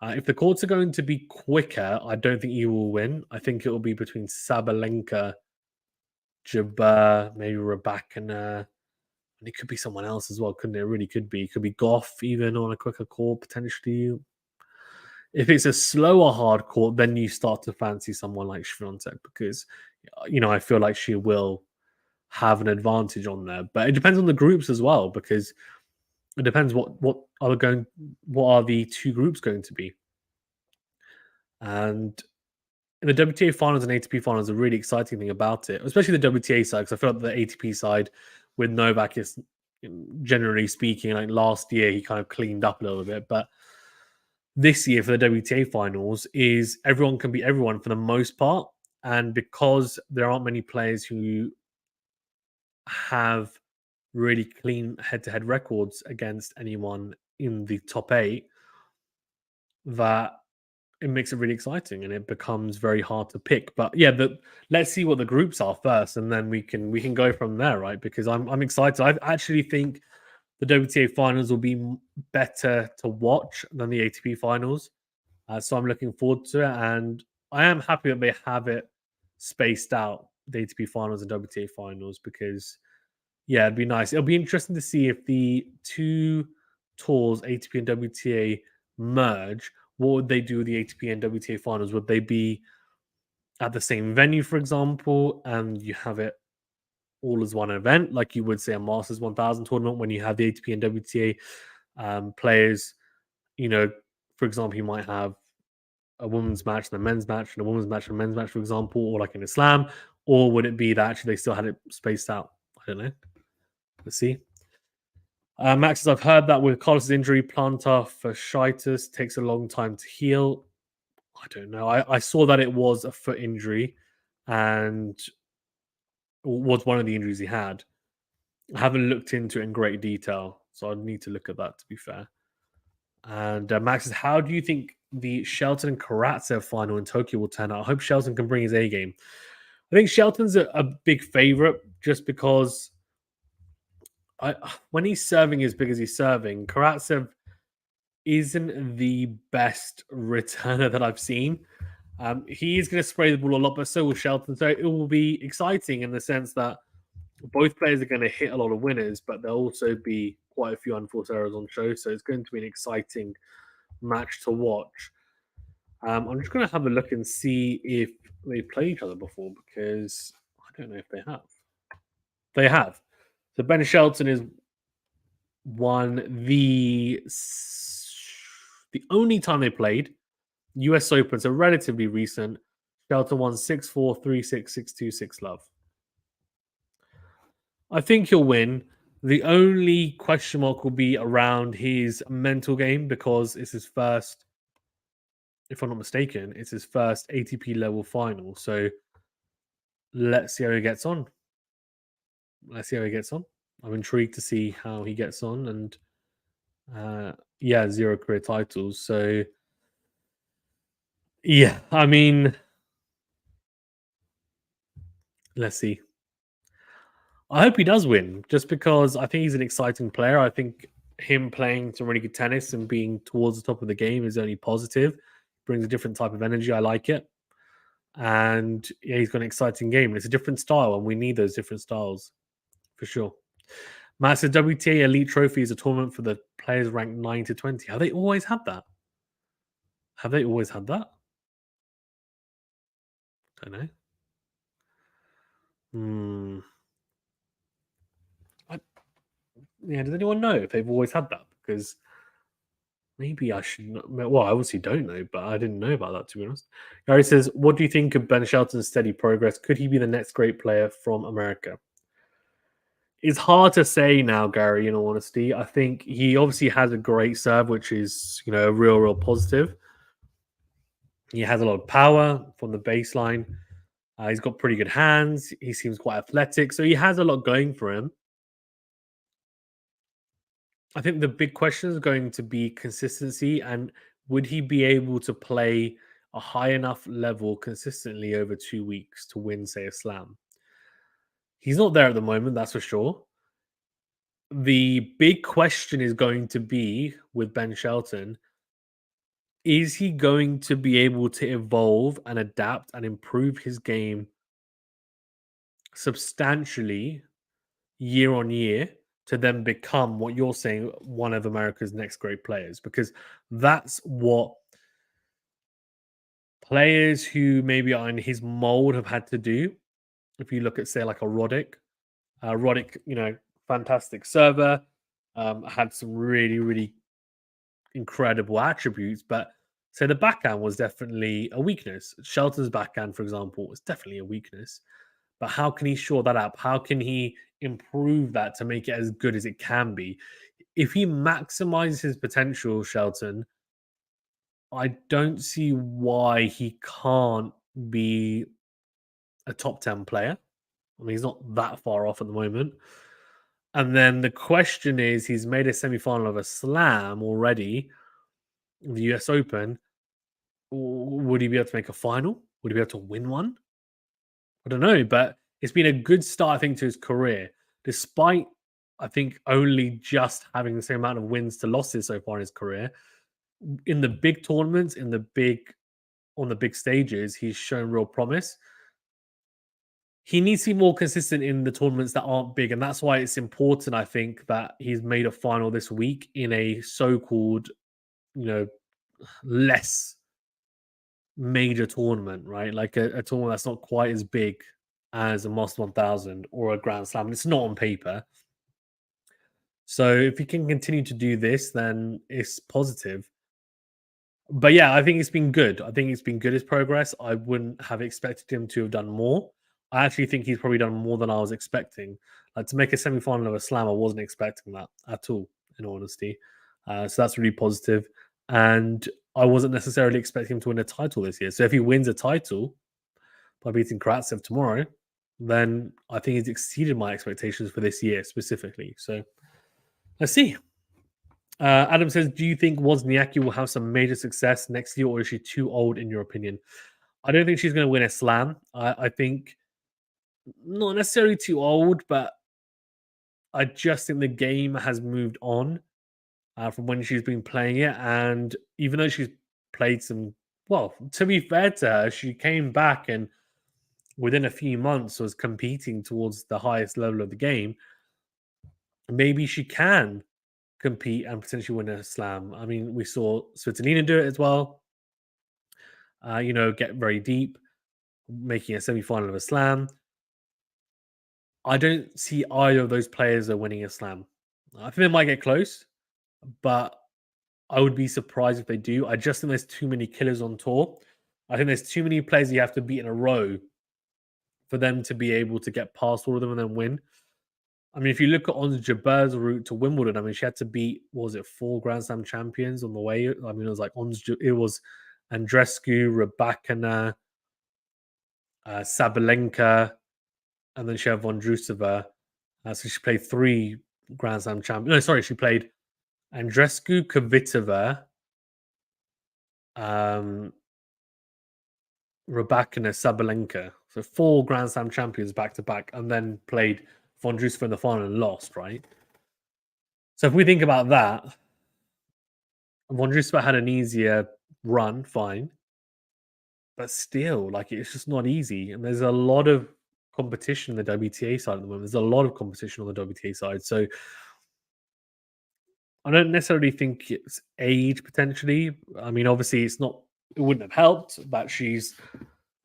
If the courts are going to be quicker, I don't think you will win. I think it will be between Sabalenka, Jabeur, maybe Rabakina, and it could be someone else as well, couldn't it? It really could be. It could be Goff even on a quicker court, potentially. If it's a slower hard court, then you start to fancy someone like Swiatek because, I feel like she will have an advantage on there. But it depends on the groups as well because it depends what are the 2 groups going to be. And in the WTA finals and ATP finals, a really exciting thing about it, especially the WTA side, because I feel like the ATP side with Novak is, generally speaking, like last year he kind of cleaned up a little bit, but this year for the WTA finals is everyone can beat everyone for the most part, and because there aren't many players who have really clean head-to-head records against anyone in the top 8, that it makes it really exciting and it becomes very hard to pick. But yeah, let's see what the groups are first, and then we can go from there, right? Because I'm excited. I actually think the WTA finals will be better to watch than the ATP finals, so I'm looking forward to it, and I am happy that they have it spaced out, the ATP finals and WTA finals, because Yeah, it'd be nice. It'll be interesting to see if the two tours, ATP and WTA, merge. What would they do with the ATP and WTA finals? Would they be at the same venue, for example, and you have it all as one event, like you would say a Masters 1000 tournament when you have the ATP and WTA players? You know, for example, you might have a women's match and a men's match and a women's match and a men's match, for example, or like in Islam, or would it be that actually they still had it spaced out? I don't know. Let's see. Max says, I've heard that with Carlos's injury, plantar fasciitis takes a long time to heal. I don't know. I saw that it was a foot injury and was one of the injuries he had. I haven't looked into it in great detail, so I'd need to look at that, to be fair. And Max says, how do you think the Shelton and Karatsev final in Tokyo will turn out? I hope Shelton can bring his A game. I think Shelton's a big favorite just because when he's serving as big as he's serving, Karatsev isn't the best returner that I've seen. He is going to spray the ball a lot, but so will Shelton. So it will be exciting in the sense that both players are going to hit a lot of winners, but there'll also be quite a few unforced errors on show. So it's going to be an exciting match to watch. I'm just going to have a look and see if they played each other before because I don't know if they have. They have. So Ben Shelton is won the only time they played US Open, so relatively recent. Shelton won 6-4, 3-6, 6-2, 6-love. I think he'll win. The only question mark will be around his mental game because it's his first, if I'm not mistaken, it's his first ATP level final. So let's see how he gets on. I'm intrigued to see how he gets on. And yeah, 0 career titles. So yeah, I mean, let's see. I hope he does win, just because I think he's an exciting player. I think him playing some really good tennis and being towards the top of the game is only positive. Brings a different type of energy. I like it, and yeah, he's got an exciting game. It's a different style, and we need those different styles for sure. Matt said WTA Elite Trophy is a tournament for the players ranked 9 to 20. Have they always had that? Have they always had that? Don't know. Hmm. Yeah, does anyone know if they've always had that? Because maybe I should not. Well, I obviously don't know, but I didn't know about that, to be honest. Gary says, what do you think of Ben Shelton's steady progress? Could he be the next great player from America? It's hard to say now, Gary, in all honesty. I think he obviously has a great serve, which is, a real positive. He has a lot of power from the baseline. He's got pretty good hands. He seems quite athletic. So he has a lot going for him. I think the big question is going to be consistency and would he be able to play a high enough level consistently over 2 weeks to win, say, a slam? He's not there at the moment, that's for sure. The big question is going to be with Ben Shelton, is he going to be able to evolve and adapt and improve his game substantially year on year to then become what you're saying, one of America's next great players? Because that's what players who maybe are in his mold have had to do. If you look at, say, like a Roddick, fantastic server, had some really incredible attributes, but say the backhand was definitely a weakness. Shelton's backhand, for example, was definitely a weakness. But how can he shore that up? How can he improve that to make it as good as it can be? If he maximizes his potential, Shelton, I don't see why he can't be a top 10 player. I mean, he's not that far off at the moment. And then the question is, he's made a semi-final of a slam already, the US Open. Would he be able to make a final? Would he be able to win one? I don't know, but it's been a good start, I think, to his career, despite, I think, only just having the same amount of wins to losses so far in his career. In the big tournaments, on the big stages, he's shown real promise. he needs to be more consistent in the tournaments that aren't big, and that's why it's important, I think, that he's made a final this week in a so-called, you know, less major tournament, right? Like a tournament that's not quite as big as a Master 1000 or a Grand Slam. And it's not on paper. So if he can continue to do this, then it's positive. But yeah, I think it's been good. I think it's been good, his progress. I wouldn't have expected him to have done more. I actually think he's probably done more than I was expecting. Like to make a semi-final of a slam, I wasn't expecting that at all, in all honesty. So that's really positive. And I wasn't necessarily expecting him to win a title this year. So if he wins a title by beating Karatsev tomorrow, then I think he's exceeded my expectations for this year specifically. So let's see. Adam says, "Do you think Wozniacki will have some major success next year, or is she too old in your opinion?" I don't think she's going to win a slam. I think not necessarily too old, but I just think the game has moved on from when she's been playing it. And even though she's played some, well, to be fair to her, she came back and within a few months was competing towards the highest level of the game. Maybe she can compete and potentially win a slam. I mean, we saw Svitolina do it as well. Get very deep, making a semi-final of a slam. I don't see either of those players are winning a slam. I think they might get close, but I would be surprised if they do. I just think there's too many killers on tour. I think there's too many players you have to beat in a row for them to be able to get past all of them and then win. I mean, if you look at Ons Jabeur's route to Wimbledon, I mean, she had to beat, what was it, 4 Grand Slam champions on the way? I mean, it was like it was Andreescu, Rybakina, Sabalenka, and then she had Vondrousova. So she played 3 Grand Slam champions. No, sorry, she played Andreescu, Kvitova, Rybakina, Sabalenka. So 4 Grand Slam champions back to back, and then played Vondrousova in the final and lost, right? So if we think about that, Vondrousova had an easier run, fine, but still, like it's just not easy. And there's a lot of competition in the WTA side at the moment. There's a lot of competition on the WTA side. So I don't necessarily think it's age potentially. I mean, obviously, it wouldn't have helped that she's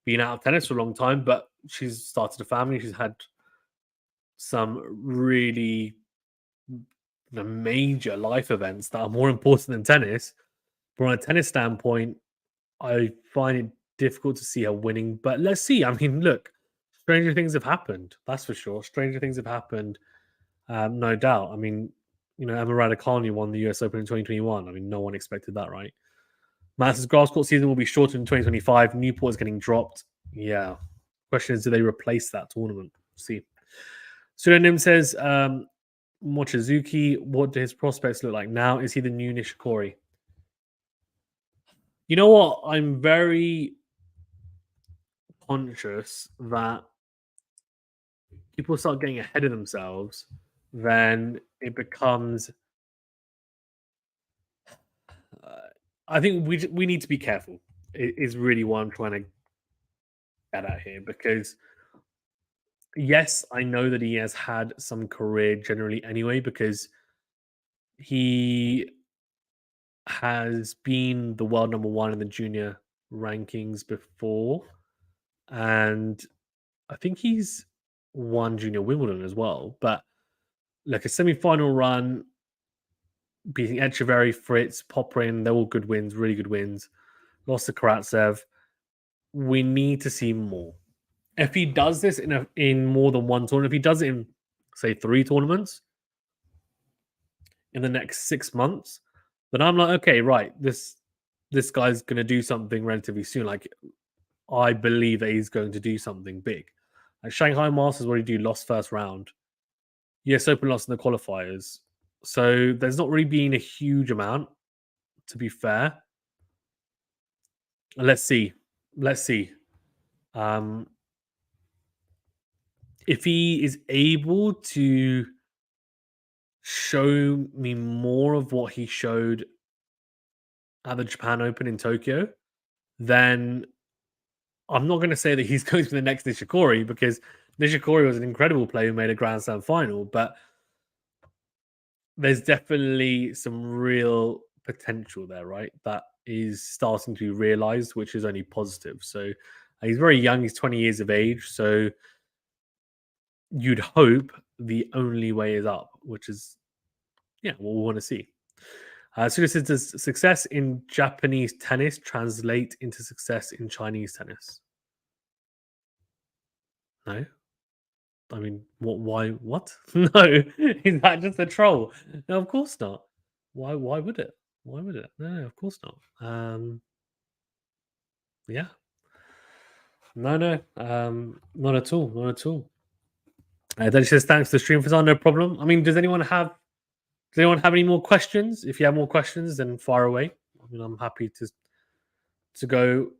been out of tennis for a long time, but she's started a family. She's had some really major life events that are more important than tennis. But on a tennis standpoint, I find it difficult to see her winning. But let's see. I mean, look, stranger things have happened. That's for sure. Stranger things have happened, no doubt. I mean, Emma Raducanu won the US Open in 2021. I mean, no one expected that, right? Masters grass court season will be shortened in 2025. Newport is getting dropped. Yeah. Question is, do they replace that tournament? See. Pseudonym says, Mochizuki, what do his prospects look like now? Is he the new Nishikori? You know what? I'm very conscious that people start getting ahead of themselves, then it becomes. I think we need to be careful. Is really what I'm trying to get at here, because yes, I know that he has had some career generally anyway, because he has been the world number one in the junior rankings before, and I think he's won junior Wimbledon as well. But like a semi-final run, beating Echeverry, Fritz, Poprin, they're all good wins, really good wins. Lost to Karatsev. We need to see more. If he does this in more than one tournament, if he does it in say 3 tournaments in the next 6 months, then I'm like, okay, right, this guy's going to do something relatively soon. Like, I believe that he's going to do something big. Like Shanghai Masters, what did he do? Lost first round. US Open lost in the qualifiers. So there's not really been a huge amount, to be fair. Let's see. If he is able to show me more of what he showed at the Japan Open in Tokyo, then I'm not going to say that he's going to be the next Nishikori, because Nishikori was an incredible player who made a Grand Slam final, but there's definitely some real potential there, right? That is starting to be realized, which is only positive. So he's very young, he's 20 years of age. So you'd hope the only way is up, which is, yeah, what we want to see. So this is, does success in Japanese tennis translate into success in Chinese tennis? No. I mean, what? Why? What? No, is that just a troll? No, of course not. Why? Why would it? Why would it? No, of course not. Yeah, no, no, not at all, not at all. Then she says, "Thanks to the stream for no problem." I mean, does anyone have any more questions? If you have more questions, then fire away. I mean, I'm happy to go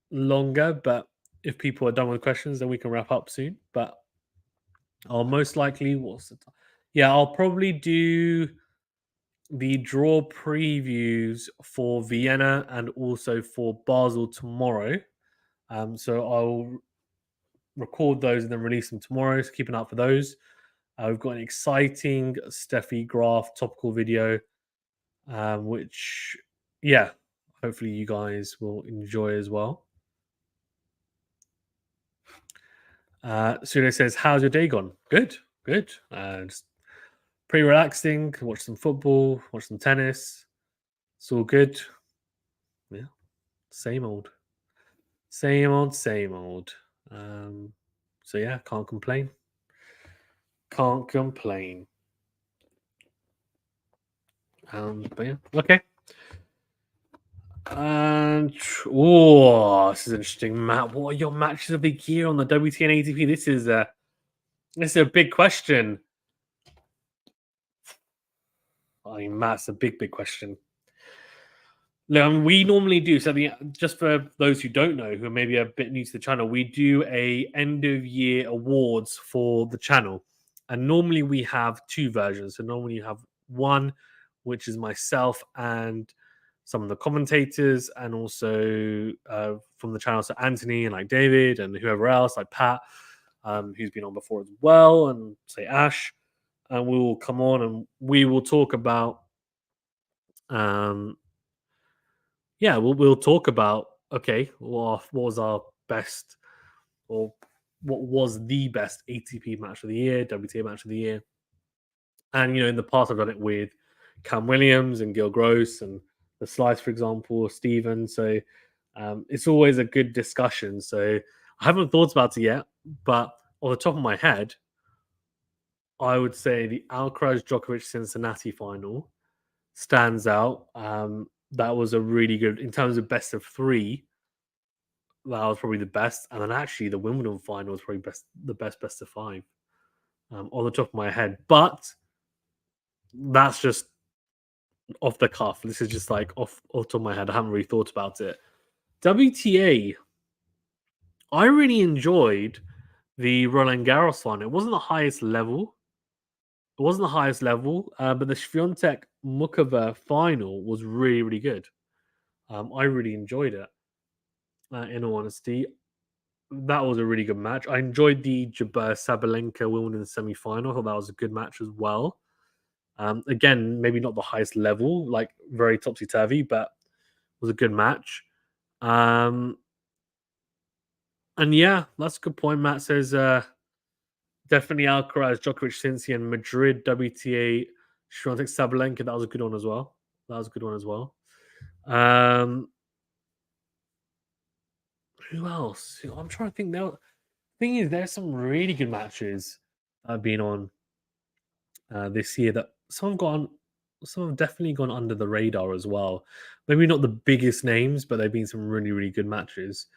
longer, but if people are done with questions, then we can wrap up soon. But I'll most likely, what's the time? Yeah, I'll probably do the draw previews for Vienna and also for Basel tomorrow. So I'll record those and then release them tomorrow. So keep an eye out for those. We've got an exciting Steffi Graf topical video, which, yeah, hopefully you guys will enjoy as well. Sudo says, "How's your day gone?" Good, good. Just pretty relaxing. Watch some football, watch some tennis. It's all good. Yeah, same old, same old, same old. So yeah, can't complain. Can't complain. But yeah, okay. And oh, this is interesting, Matt. What are your matches of the year on the WTA and ATP? This is a big question. I mean, Matt, it's a big question. Look, I mean, we normally do something. Just for those who don't know, who are maybe a bit new to the channel, we do a end of year awards for the channel, and normally we have two versions. So normally you have one, which is myself and some of the commentators, and also from the channel, so Anthony and like David and whoever else, like Pat, who's been on before as well, and say Ash, and we will come on and we will talk about. Yeah, we'll talk about, okay, what was our best, or what was the best ATP match of the year, WTA match of the year. And in the past I've done it with Cam Williams and Gil Gross and the Slice, for example, or Steven. So it's always a good discussion. So I haven't thought about it yet, but on the top of my head, I would say the Alcaraz Djokovic Cincinnati final stands out. That was a really good, in terms of best of three. That was probably the best, and then actually the Wimbledon final was probably the best of five, on the top of my head. But that's just off the cuff. This is just like off the top of my head. I haven't really thought about it. WTA, I really enjoyed the Roland Garros one. It wasn't the highest level. It wasn't the highest level, but the Swiatek Mukova final was really, really good. I really enjoyed it. In all honesty, that was a really good match. I enjoyed the Jabeur Sabalenka Wimbledon semi-final. I thought that was a good match as well. Again, maybe not the highest level, like very topsy-turvy, but was a good match. And yeah, that's a good point. Matt says definitely Alcaraz, Djokovic, Cincy, and Madrid WTA Swiatek Sabalenka. That was a good one as well. Who else? I'm trying to think now. Thing is, there's some really good matches I've been on this year that some have definitely gone under the radar as well. Maybe not the biggest names, but they've been some really, really good matches.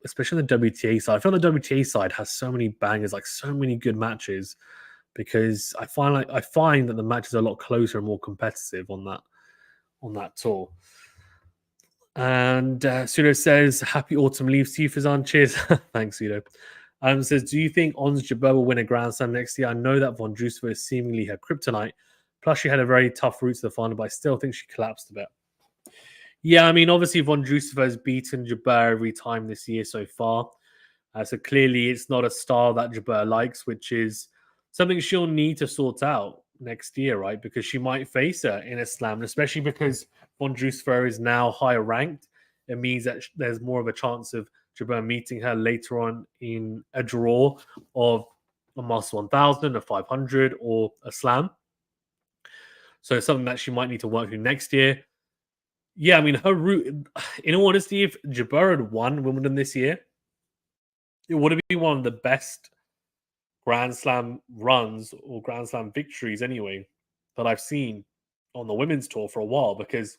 Especially on the WTA side. I feel the WTA side has so many bangers, like so many good matches, because I find that the matches are a lot closer and more competitive on that tour. And Sudo says, "Happy autumn leaves to you, Fazan." Cheers. Thanks, Sudo. Says, "Do you think Ons Jabeur will win a Grand Slam next year? I know that Vondrousova is seemingly her kryptonite. Plus, she had a very tough route to the final, but I still think she collapsed a bit." Yeah, I mean, obviously Vondrousova has beaten Jabeur every time this year so far. So clearly, it's not a style that Jabeur likes, which is something she'll need to sort out next year, right? Because she might face her in a slam, especially because Vondrousova is now higher ranked. It means that there's more of a chance of Jabeur meeting her later on in a draw of a Master 1000, a 500, or a slam. So it's something that she might need to work through next year. Yeah, I mean, her route, in all honesty, if Jabeur had won Wimbledon this year, it would have been one of the best Grand Slam runs or Grand Slam victories, anyway, that I've seen on the women's tour for a while. Because,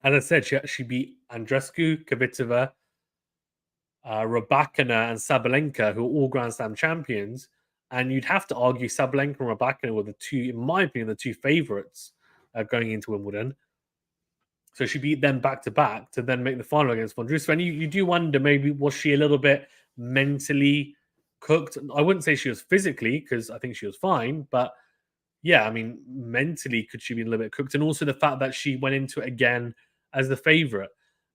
as I said, she beat Andreescu, Kvitova, Rybakina, and Sabalenka, who are all Grand Slam champions. And you'd have to argue Sabalenka and Rybakina were the two, in my opinion, the two favorites going into Wimbledon. So she beat them back to back to then make the final against Vondrousova. And you do wonder, maybe was she a little bit mentally cooked? I wouldn't say she was physically, because I think she was fine. But yeah, I mean, mentally, could she be a little bit cooked? And also the fact that she went into it again as the favorite.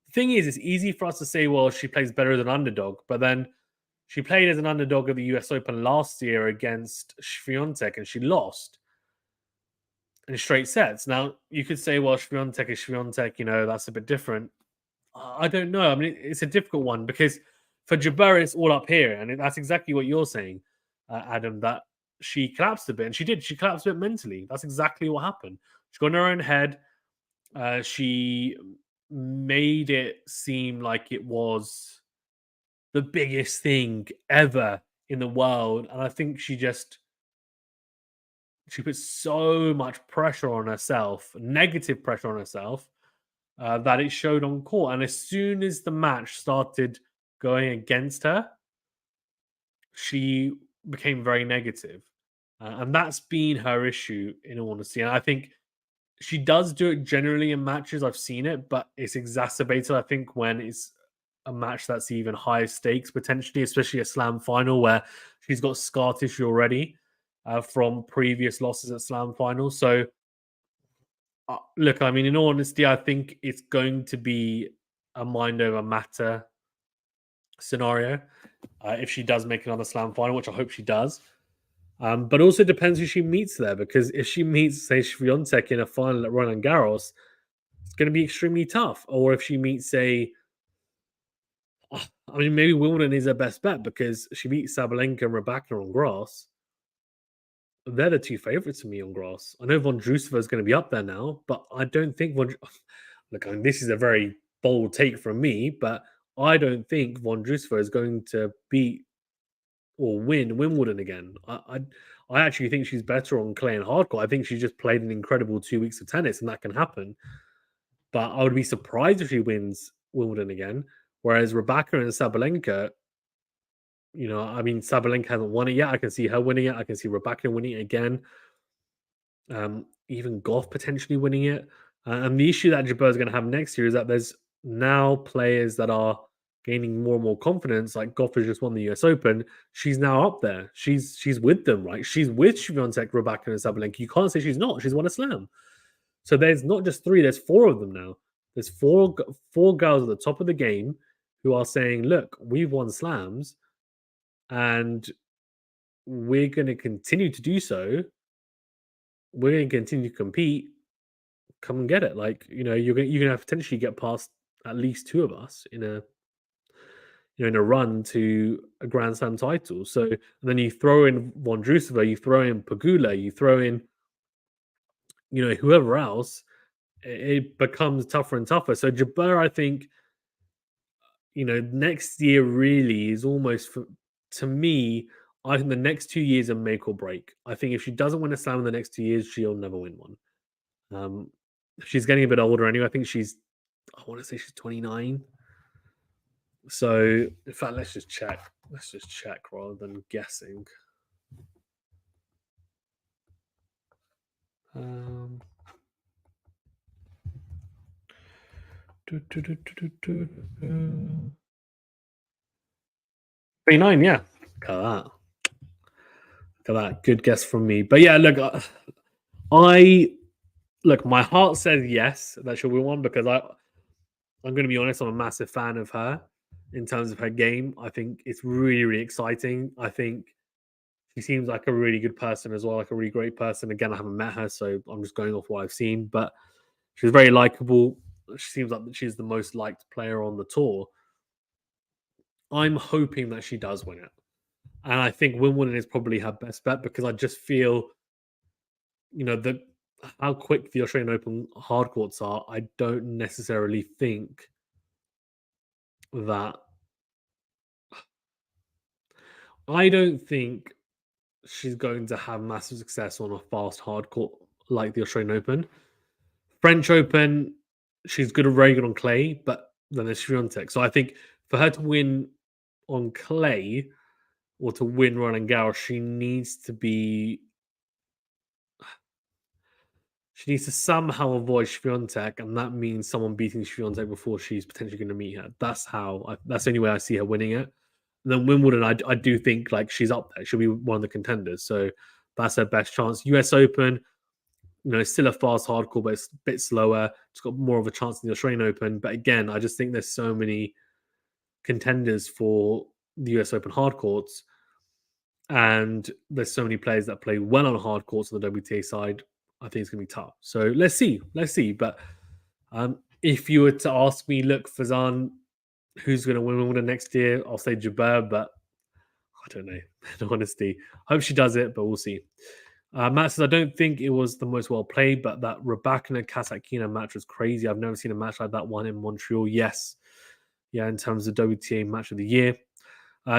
The thing is, it's easy for us to say, well, she plays better as an underdog. But then she played as an underdog at the US Open last year against Swiatek, and she lost in straight sets. Now, you could say, well, Swiatek is Swiatek, that's a bit different. I don't know. I mean, it's a difficult one because for Jabeur, it's all up here. And that's exactly what you're saying, Adam, that she collapsed a bit. And she did. She collapsed a bit mentally. That's exactly what happened. She got in her own head. She made it seem like it was the biggest thing ever in the world. And I think she put so much pressure on herself, negative pressure on herself, that it showed on court. And as soon as the match started going against her, she became very negative. And that's been her issue, in all honesty. And I think she does do it generally in matches. I've seen it, but it's exacerbated, I think, when it's a match that's even higher stakes, potentially, especially a slam final where she's got scar tissue already from previous losses at slam finals. So, look, I mean, in all honesty, I think it's going to be a mind over matter scenario if she does make another slam final, which I hope she does. But also depends who she meets there, because if she meets, say, Swiatek in a final at Roland Garros, it's going to be extremely tough. Or if she meets, say, I mean, maybe Wimbledon is her best bet because she beats Sabalenka and Rybakina on grass. They're the two favorites for me on grass. I know Vondrousova is going to be up there now, but I don't think look, I mean, this is a very bold take from me, but I don't think Vondrousova is going to beat or win Wimbledon again. I actually think she's better on clay and hardcourt. I think she's just played an incredible 2 weeks of tennis, and that can happen. But I would be surprised if she wins Wimbledon again. Whereas Rybakina and Sabalenka, I mean, Sabalenka hasn't won it yet. I can see her winning it. I can see Rybakina winning it again. Even Goff potentially winning it. And the issue that Jabeur is going to have next year is that there's now players that are gaining more and more confidence. Like Goff has just won the US Open. She's now up there. She's with them, right? She's with Swiatek, Rybakina, and Sabalenka. You can't say she's not. She's won a slam. So there's not just three. There's four of them now. There's four girls at the top of the game who are saying, look, we've won slams and we're going to continue to do so. We're going to continue to compete. Come and get it. Like, you're going to potentially get past at least two of us in a run to a Grand Slam title. So and then you throw in Vondrousova, you throw in Pegula, you throw in, whoever else, it becomes tougher and tougher. So Jabeur, I think, next year really is almost, to me, I think the next 2 years are make or break. I think if she doesn't win a slam in the next 2 years, she'll never win one. She's getting a bit older anyway. I think I want to say she's 29. So, in fact, let's just check. Let's just check rather than guessing. Um, 29, yeah. Look at that. Look at that. Good guess from me. But yeah, look, my heart says yes that she'll win one because I'm going to be honest, I'm a massive fan of her. in terms of her game. I think it's really, really exciting. I think she seems like a really good person as well, like a really great person. Again, I haven't met her, so I'm just going off what I've seen, but she's very likable. She seems like she's the most liked player on the tour. I'm hoping that she does win it. And I think Wimbledon is probably her best bet because I just feel, the how quick the Australian Open hard courts are. I don't necessarily think that I don't think she's going to have massive success on a fast hard court like the Australian Open. French Open, she's good, very good on clay, but then there's Swiatek. So I think for her to win on clay or to win Roland Garros, she needs to somehow avoid Swiatek, and that means someone beating Swiatek before she's potentially going to meet her. That's that's the only way I see her winning it. And then Wimbledon, I do think like she's up there. She'll be one of the contenders, so that's her best chance. US Open, still a fast hardcore, but it's a bit slower. It's got more of a chance than the Australian Open. But again, I just think there's so many contenders for the US Open hard courts, and there's so many players that play well on hard courts on the WTA side. I think it's going to be tough. So let's see. But if you were to ask me, look, Fazan, who's going to win Wimbledon next year? I'll say Jabeur, but I don't know. In honesty, I hope she does it, but we'll see. Matt says, I don't think it was the most well played, but that Rybakina Kasatkina match was crazy. I've never seen a match like that one in Montreal. Yes. Yeah, in terms of WTA match of the year.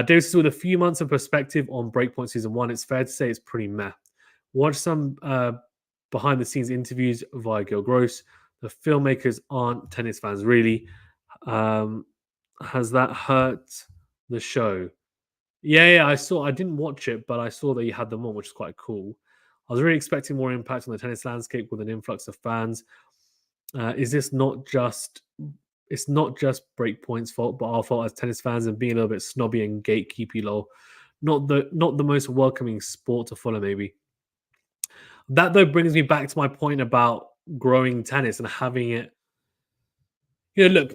Davis says, with a few months of perspective on Breakpoint Season 1, it's fair to say it's pretty meh. Watch some behind the scenes interviews via Gil Gross. The filmmakers aren't tennis fans, really. Has that hurt the show? Yeah, I didn't watch it, but I saw that you had them on, which is quite cool. I was really expecting more impact on the tennis landscape with an influx of fans. Is this not just? It's not just Breakpoint's fault, but our fault as tennis fans and being a little bit snobby and gatekeepy. Lol, not the most welcoming sport to follow. Maybe that though brings me back to my point about growing tennis and having it. Look,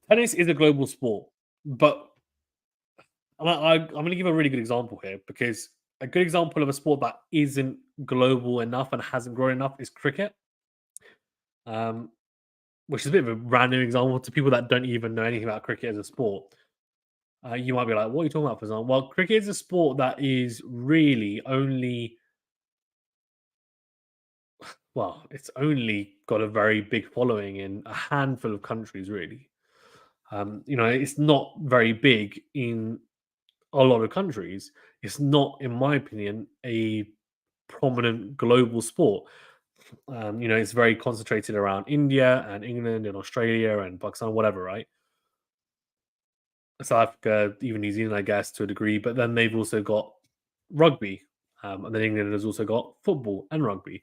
tennis is a global sport, but I'm going to give a really good example here because a good example of a sport that isn't global enough and hasn't grown enough is cricket, which is a bit of a random example to people that don't even know anything about cricket as a sport. You might be like, what are you talking about, for example? Well, cricket is a sport that is really it's only got a very big following in a handful of countries, really. It's not very big in a lot of countries. It's not, in my opinion, a prominent global sport. It's very concentrated around India and England and Australia and Pakistan, whatever, right? South Africa, even New Zealand, I guess, to a degree. But then they've also got rugby, and then England has also got football and rugby.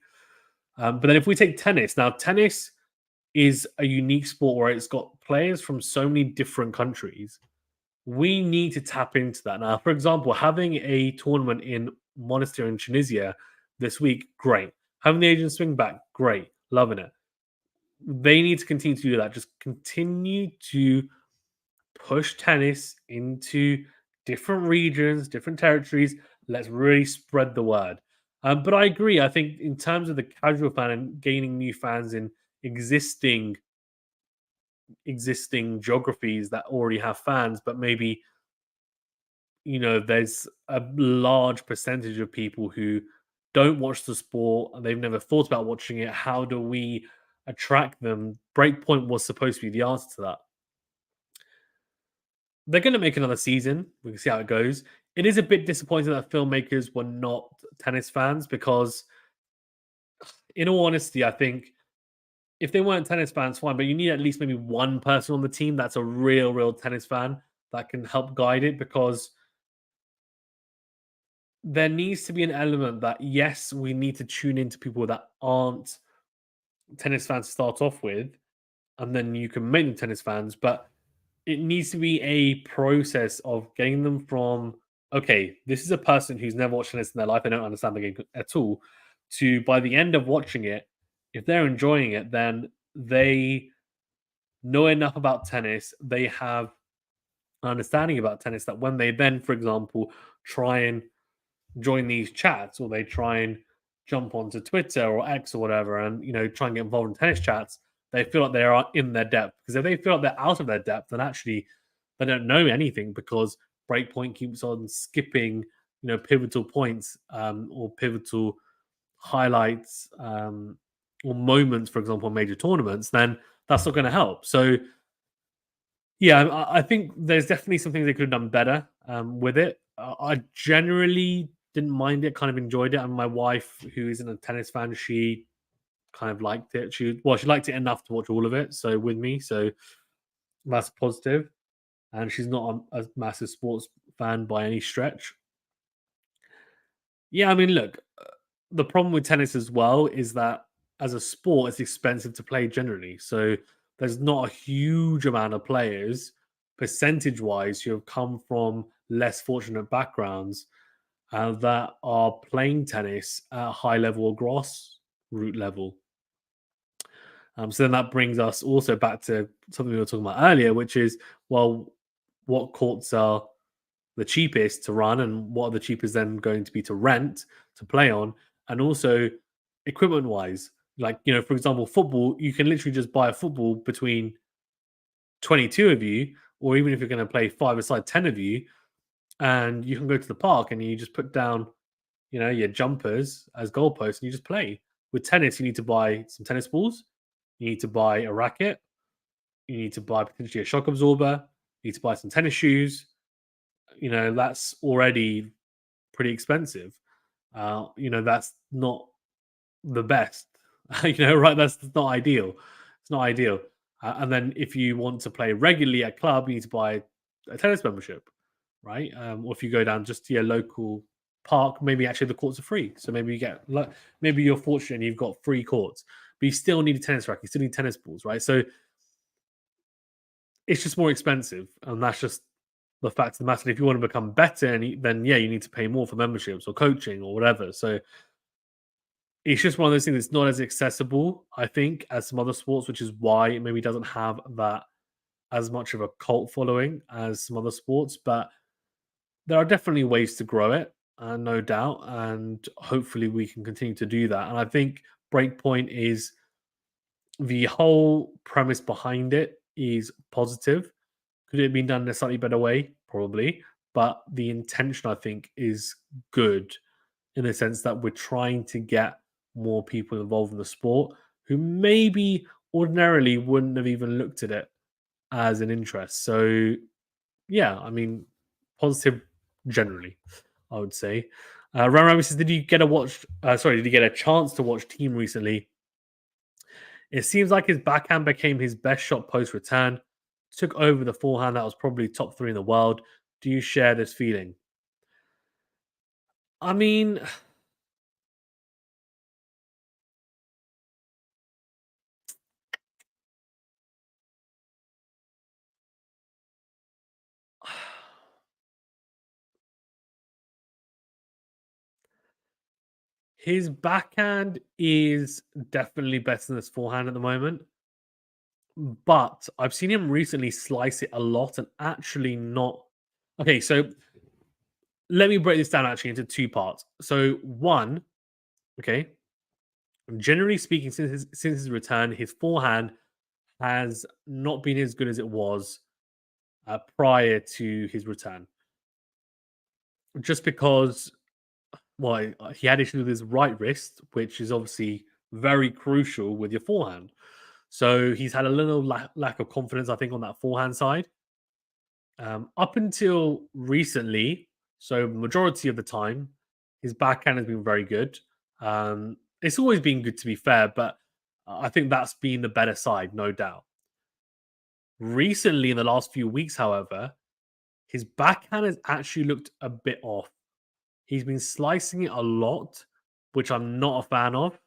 But then if we take tennis, now tennis is a unique sport where it's got players from so many different countries. We need to tap into that. Now, for example, having a tournament in Monastir in Tunisia this week, great. Having the Asian swing back, great. Loving it. They need to continue to do that. Just continue to push tennis into different regions, different territories. Let's really spread the word. But I agree. I think in terms of the casual fan and gaining new fans in existing geographies that already have fans, but maybe there's a large percentage of people who don't watch the sport and they've never thought about watching it. How do we attract them? Breakpoint was supposed to be the answer to that. They're going to make another season. We can see how it goes. It is a bit disappointing that filmmakers were not tennis fans because, in all honesty, I think if they weren't tennis fans, fine, but you need at least maybe one person on the team that's a real tennis fan that can help guide it, because there needs to be an element that, yes, we need to tune into people that aren't tennis fans to start off with, and then you can make them tennis fans, but it needs to be a process of getting them from, okay, this is a person who's never watched tennis in their life, they don't understand the game at all, to by the end of watching it, if they're enjoying it, then they know enough about tennis, they have understanding about tennis that when they then, for example, try and join these chats or they try and jump onto Twitter or X or whatever and try and get involved in tennis chats, they feel like they are in their depth. Because if they feel like they're out of their depth, then actually they don't know anything because Breakpoint keeps on skipping, pivotal points or pivotal highlights or moments, for example, in major tournaments, then that's not going to help. So yeah, I think there's definitely some things they could have done better with it. I generally didn't mind it, kind of enjoyed it. And my wife, who isn't a tennis fan, she kind of liked it. She liked it enough to watch all of it. So with me, so that's positive. And she's not a massive sports fan by any stretch. Yeah, I mean, look, the problem with tennis as well is that as a sport, it's expensive to play generally. So there's not a huge amount of players, percentage wise, who have come from less fortunate backgrounds that are playing tennis at a high level or grassroots level. So then that brings us also back to something we were talking about earlier, which is, well, what courts are the cheapest to run and what are the cheapest then going to be to rent to play on, and also equipment wise, like for example, football, you can literally just buy a football between 22 of you, or even if you're going to play 5 aside 10 of you, and you can go to the park and you just put down your jumpers as goalposts and you just play. With tennis, you need to buy some tennis balls, you need to buy a racket, you need to buy potentially a shock absorber, you need to buy some tennis shoes. That's already pretty expensive. That's not the best. Right? That's not ideal. It's not ideal. And then if you want to play regularly at club, you need to buy a tennis membership, right? Or if you go down just to your local park, maybe actually the courts are free. So maybe maybe you're fortunate and you've got free courts, but you still need a tennis racket, you still need tennis balls, right? So it's just more expensive, and that's just the fact of the matter. If you want to become better, then yeah, you need to pay more for memberships or coaching or whatever. So it's just one of those things that's not as accessible, I think, as some other sports, which is why it maybe doesn't have that as much of a cult following as some other sports. But there are definitely ways to grow it, no doubt, and hopefully we can continue to do that. And I think Breakpoint is the whole premise behind it is positive. Could it have been done in a slightly better way? Probably. But the intention, I think, is good in the sense that we're trying to get more people involved in the sport who maybe ordinarily wouldn't have even looked at it as an interest. So, yeah, I mean, positive generally, I would say. Ram says, did you get a watch? Sorry, did you get a chance to watch Team recently? It seems like his backhand became his best shot post return. Took over the forehand that was probably top 3 in the world. Do you share this feeling? I mean, his backhand is definitely better than his forehand at the moment. But I've seen him recently slice it a lot and actually not. Okay, so let me break this down actually into 2 parts. So, one, okay, generally speaking, since his return, his forehand has not been as good as it was prior to his return. Just because, well, he had issues with his right wrist, which is obviously very crucial with your forehand. So he's had a little lack of confidence, I think, on that forehand side. Up until recently, so majority of the time, his backhand has been very good. It's always been good, to be fair, but I think that's been the better side, no doubt. Recently, in the last few weeks, however, his backhand has actually looked a bit off. He's been slicing it a lot, which I'm not a fan of.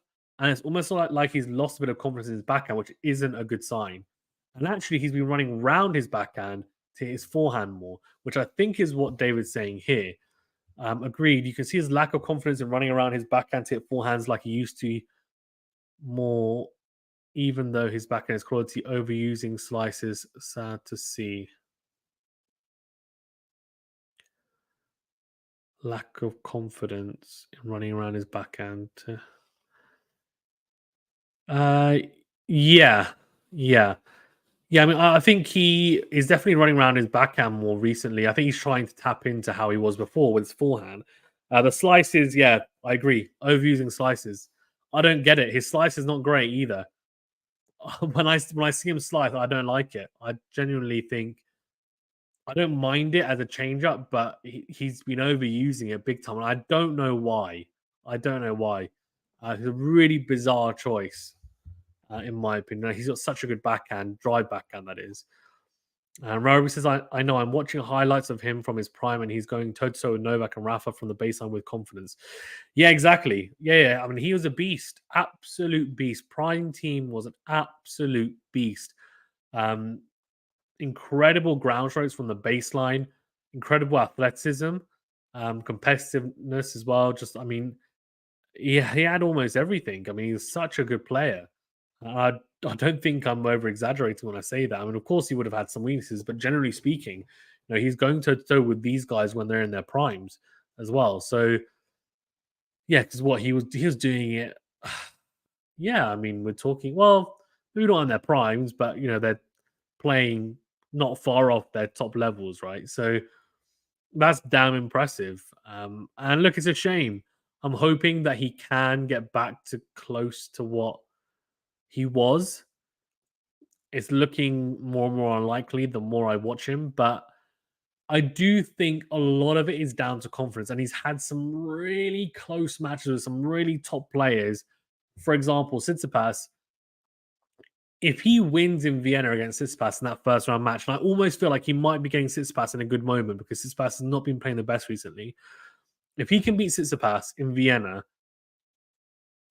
And it's almost like he's lost a bit of confidence in his backhand, which isn't a good sign. And actually, he's been running round his backhand to his forehand more, which I think is what David's saying here. Agreed. You can see his lack of confidence in running around his backhand to hit forehands like he used to more, even though his backhand is quality, overusing slices. Sad to see. Lack of confidence in running around his backhand. Uh, yeah, yeah, yeah. I mean, I think he is definitely running around his backhand more recently. I think he's trying to tap into how he was before with his forehand. The slices, yeah, I agree. Overusing slices, I don't get it. His slice is not great either. When I see him slice, I don't like it. I genuinely think I don't mind it as a change up, but he's been overusing it big time, and I don't know why. I don't know why. It's a really bizarre choice, in my opinion. He's got such a good backhand, drive backhand, that is. And Rory says, I know I'm watching highlights of him from his prime, and he's going toe to toe with Novak and Rafa from the baseline with confidence. Yeah, exactly. Yeah. I mean, he was a beast, absolute beast. Prime team was an absolute beast. Um, Incredible ground strokes from the baseline, incredible athleticism, competitiveness as well. Just, I mean, he had almost everything. I mean, he's such a good player. I don't think I'm over exaggerating when I say that. I mean, of course, he would have had some weaknesses, but generally speaking, he's going toe to toe with these guys when they're in their primes as well. So, yeah, because what he was doing it. Yeah, I mean, we're talking. Well, maybe not in their primes, but they're playing not far off their top levels, right? So that's damn impressive. And look, it's a shame. I'm hoping that he can get back to close to what he was. It's looking more and more unlikely the more I watch him, but I do think a lot of it is down to confidence. And he's had some really close matches with some really top players. For example, Tsitsipas, if he wins in Vienna against Tsitsipas in that first round match, and I almost feel like he might be getting Tsitsipas in a good moment because Tsitsipas has not been playing the best recently. If he can beat Tsitsipas in Vienna,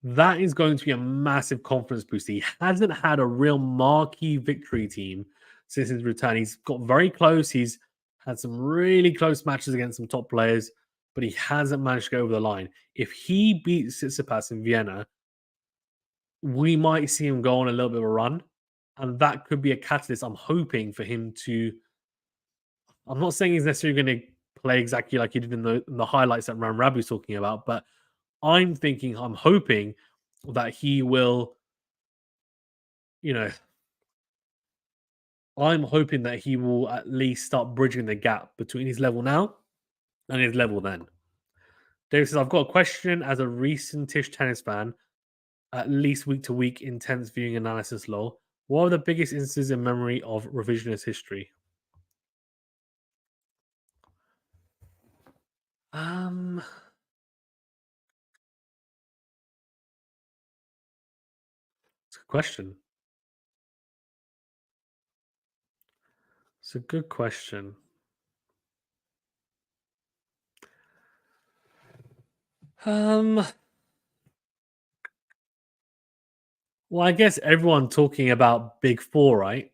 that is going to be a massive confidence boost. He hasn't had a real marquee victory team since his return. He's got very close. He's had some really close matches against some top players, but he hasn't managed to go over the line. If he beats Tsitsipas in Vienna, we might see him go on a little bit of a run, and that could be a catalyst. I'm hoping for him to. I'm not saying he's necessarily going to play exactly like he did in the highlights that Ram Rabu's talking about, but I'm hoping that he will. You know, I'm hoping that he will at least start bridging the gap between his level now and his level then. Dave says, I've got a question as a recentish tennis fan, at least week to week intense viewing analysis law. What are the biggest instances in memory of revisionist history? Um, it's a good question. It's a good question. Um, well, I guess everyone talking about Big Four, right?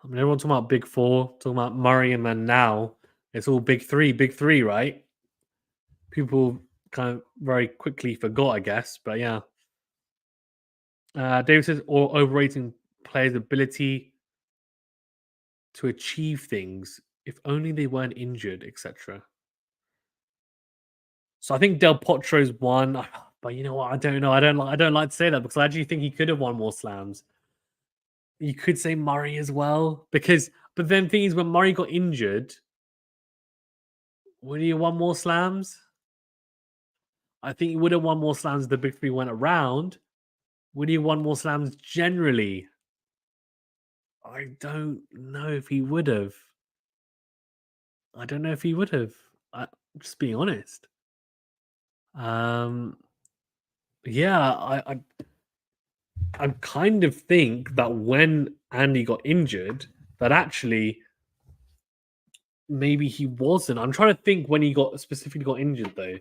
I mean, everyone talking about Big Four, talking about Murray, and then now it's all Big Three, right? People kind of very quickly forgot, I guess. But yeah, David says, or overrating players' ability to achieve things if only they weren't injured, etc. So I think Del Potro's won, but you know what? I don't know. I don't like to say that because I actually think he could have won more slams. You could say Murray as well but then thing is, when Murray got injured, would he have won more slams? I think he would have won more slams if the big three went around. Would he have won more slams generally? I don't know if he would have. I don't know if he would have. Just being honest. Um, yeah, I kind of think that when Andy got injured, that actually maybe he wasn't. I'm trying to think when he specifically got injured though.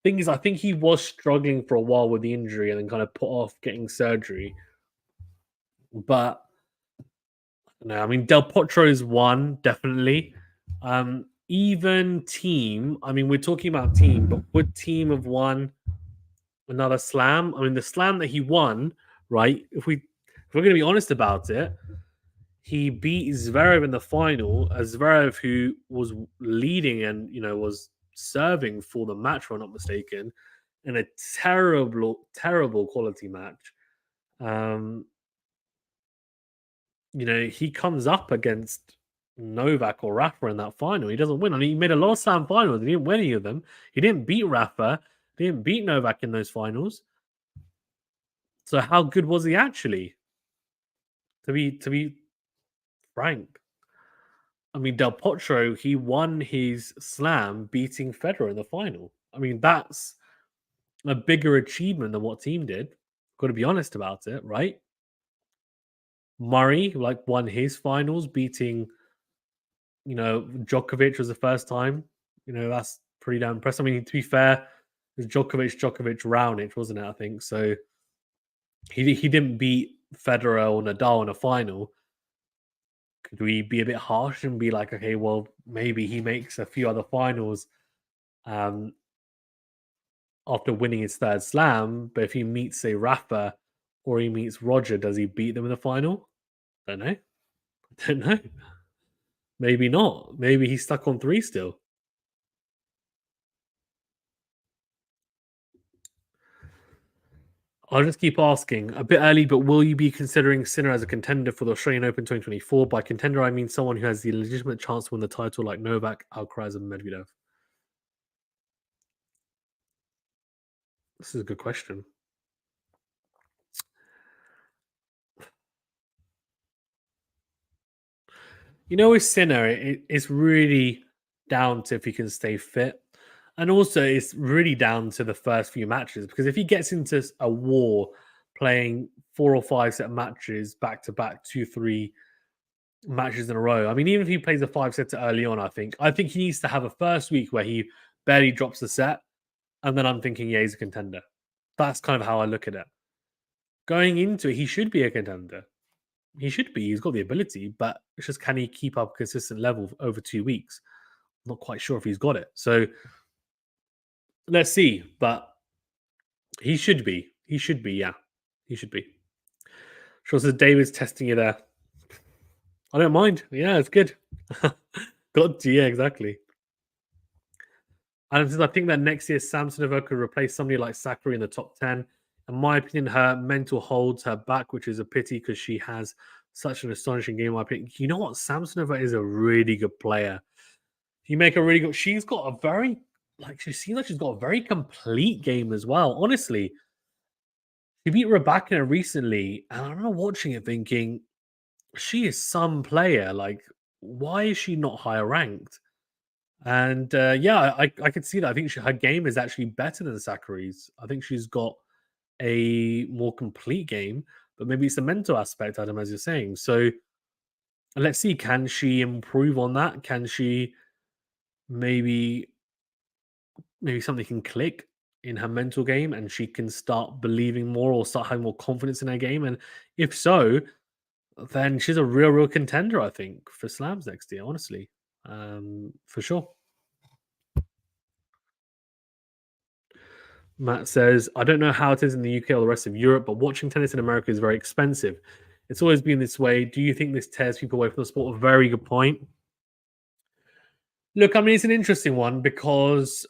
Thing is, I think he was struggling for a while with the injury and then kind of put off getting surgery. But no, I mean Del Potro's one definitely. Even team. I mean, we're talking about team, but would team have won another slam? I mean, the slam that he won, right? If we're going to be honest about it, He beat Zverev in the final, Zverev who was leading and was serving for the match, if I'm not mistaken, in a terrible, terrible quality match. Um, he comes up against Novak or Rafa in that final. He doesn't win. I mean, he made a lot of slam finals. He didn't win any of them. He didn't beat Rafa. He didn't beat Novak in those finals. So how good was he actually? To be frank, I mean, Del Potro, he won his slam beating Federer in the final. I mean, that's a bigger achievement than what team did. Got to be honest about it, right? Murray like won his finals beating Djokovic was the first time. That's pretty damn impressive. I mean, to be fair, it was Djokovic, Raonic, wasn't it? I think so. He didn't beat Federer or Nadal in a final. Could we be a bit harsh and be like, okay, well, maybe he makes a few other finals um, after winning his third slam, but if he meets, say, Rafa or he meets Roger, does he beat them in the final? Don't know. Don't know. Maybe not. Maybe he's stuck on three still. I'll just keep asking. A bit early, but will you be considering Sinner as a contender for the Australian Open 2024? By contender, I mean someone who has the legitimate chance to win the title like Novak, Alcaraz, and Medvedev. This is a good question. With Sinner, it's really down to if he can stay fit. And also, it's really down to the first few matches because if he gets into a war playing 4 or 5 set matches back to back, 2, 3 matches in a row. I mean, even if he plays a 5 setter early on, I think he needs to have a first week where he barely drops a set. And then I'm thinking, yeah, he's a contender. That's kind of how I look at it. Going into it, he should be a contender. He should be. He's got the ability, but it's just can he keep up a consistent level over 2 weeks? I'm not quite sure if he's got it. So let's see. But he should be. He should be. Yeah, he should be. Sure says David's testing you there. I don't mind. Yeah, it's good. Got to, yeah, exactly. And says, I think that next year Samsonova could replace somebody like Sakura in the top 10. In my opinion, her mental holds her back, which is a pity because she has such an astonishing game. In my opinion, you know what? Samsonova is a really good player. You make a really good. She's got a very she seems like she's got a very complete game as well. Honestly, she beat Rebecca recently, and I remember watching it thinking she is some player. Like, why is she not higher ranked? And yeah, I could see that. I think her game is actually better than Sakari's. I think she's got a more complete game, but maybe it's the mental aspect, Adam, as you're saying. So let's see, can she improve on that? Can she maybe something can click in her mental game and she can start believing more or start having more confidence in her game? And if so, then she's a real contender, I think, for slams next year, honestly. For sure. Matt says, I don't know how it is in the UK or the rest of Europe, but watching tennis in America is very expensive. It's always been this way. Do you think this tears people away from the sport? A very good point. Look, I mean, it's an interesting one because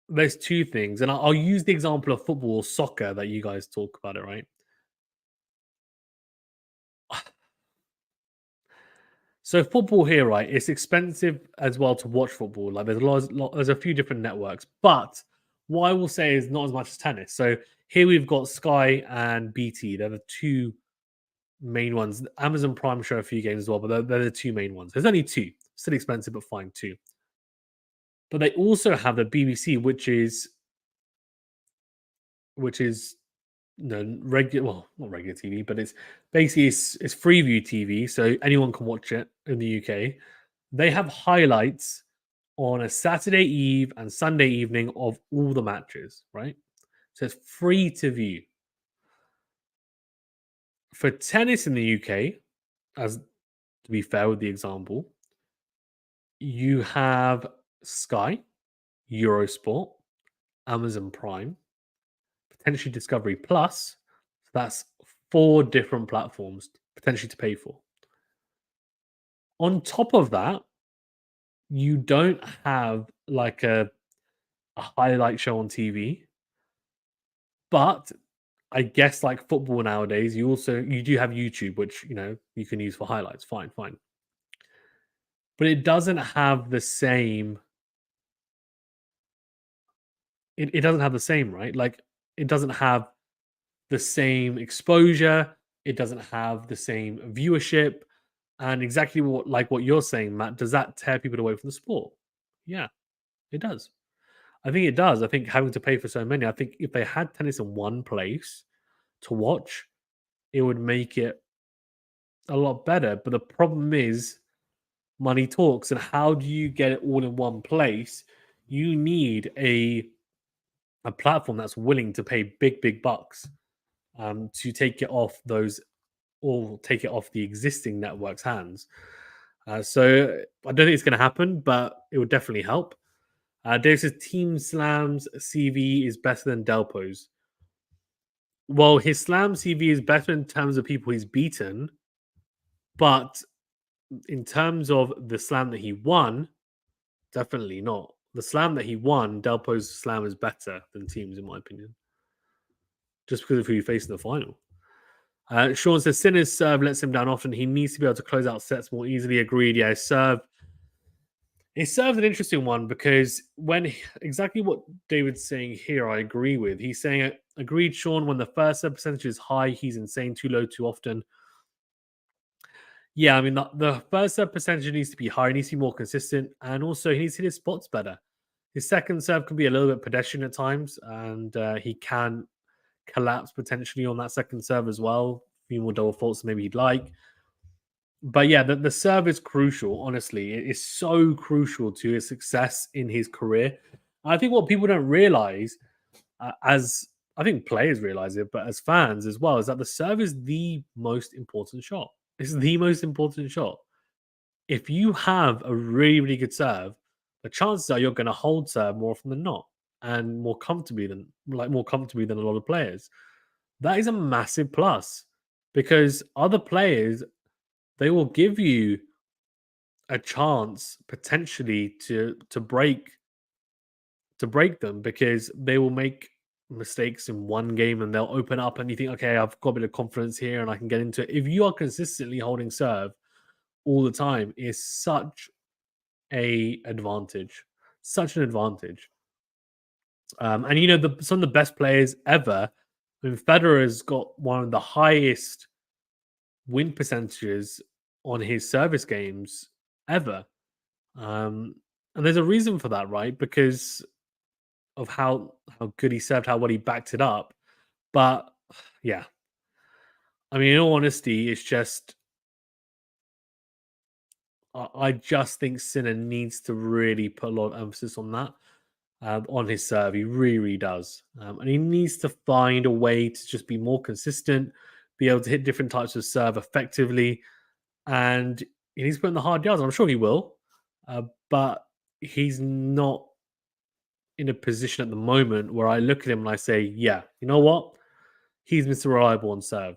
there's two things, and I'll use the example of football or soccer that you guys talk about it, right? So football here, right? It's expensive as well to watch football. Like there's a few different networks, but what I will say is not as much as tennis. So here we've got Sky and BT. They're the two main ones. Amazon Prime show a few games as well, but they're the two main ones. There's only two. Still expensive, but fine, two. But they also have the BBC, which is regular, well, not regular TV, but it's basically it's Freeview TV, so anyone can watch it in the UK. They have highlights on a Saturday eve and Sunday evening of all the matches, right? So it's free to view. For tennis in the UK, as to be fair with the example, you have Sky, Eurosport, Amazon Prime, potentially Discovery Plus. So that's 4 different platforms potentially to pay for. On top of that, you don't have like a highlight show on TV, but I guess like football nowadays, you do have YouTube, which you can use for highlights. Fine, fine. But it doesn't have the same it doesn't have the same, right? Like it doesn't have the same exposure, it doesn't have the same viewership, and exactly what you're saying, Matt, does that tear people away from the sport? Yeah, it does. I think it does. I think having to pay for so many, I think if they had tennis in one place to watch, it would make it a lot better. But the problem is money talks, and how do you get it all in one place? You need a platform that's willing to pay big bucks to take it off those or take it off the existing network's hands. So I don't think it's going to happen, but it would definitely help. Dave says Team Slam's CV is better than Delpo's. Well, his Slam CV is better in terms of people he's beaten, but in terms of the Slam that he won, definitely not. The Slam that he won, Delpo's Slam is better than Team's, in my opinion, just because of who he faced in the final. Sean says Sinner's serve lets him down often. He needs to be able to close out sets more easily. Agreed. Yeah, his serve's an interesting one because exactly what David's saying here, I agree with. He's saying, agreed, Sean, when the first serve percentage is high, he's insane, too low, too often. Yeah, I mean, the first serve percentage needs to be higher, he needs to be more consistent, and also he needs to hit his spots better. His second serve can be a little bit pedestrian at times, and he can collapse potentially on that second serve as well. A few more double faults than maybe he'd like. But yeah, the serve is crucial, honestly. It is so crucial to his success in his career. I think what people don't realize, as I think players realize it, but as fans as well, is that the serve is the most important shot. It's the most important shot. If you have a really good serve, the chances are you're going to hold serve more often than not, and more comfortably than a lot of players. That is a massive plus because other players, they will give you a chance potentially to break them because they will make mistakes in one game and they'll open up and you think, okay, I've got a bit of confidence here and I can get into it. If you are consistently holding serve all the time, is such a advantage, such an advantage. And some of the best players ever. I mean, Federer's got one of the highest win percentages on his service games ever. And there's a reason for that, right? Because of how good he served, how well he backed it up. But yeah, I mean, in all honesty, it's just I just think Sinner needs to really put a lot of emphasis on that, on his serve. He really, really does, and he needs to find a way to just be more consistent, be able to hit different types of serve effectively, and he needs to put in the hard yards. I'm sure he will, but he's not in a position at the moment where I look at him and I say, yeah, you know what? He's Mr. Reliable on serve.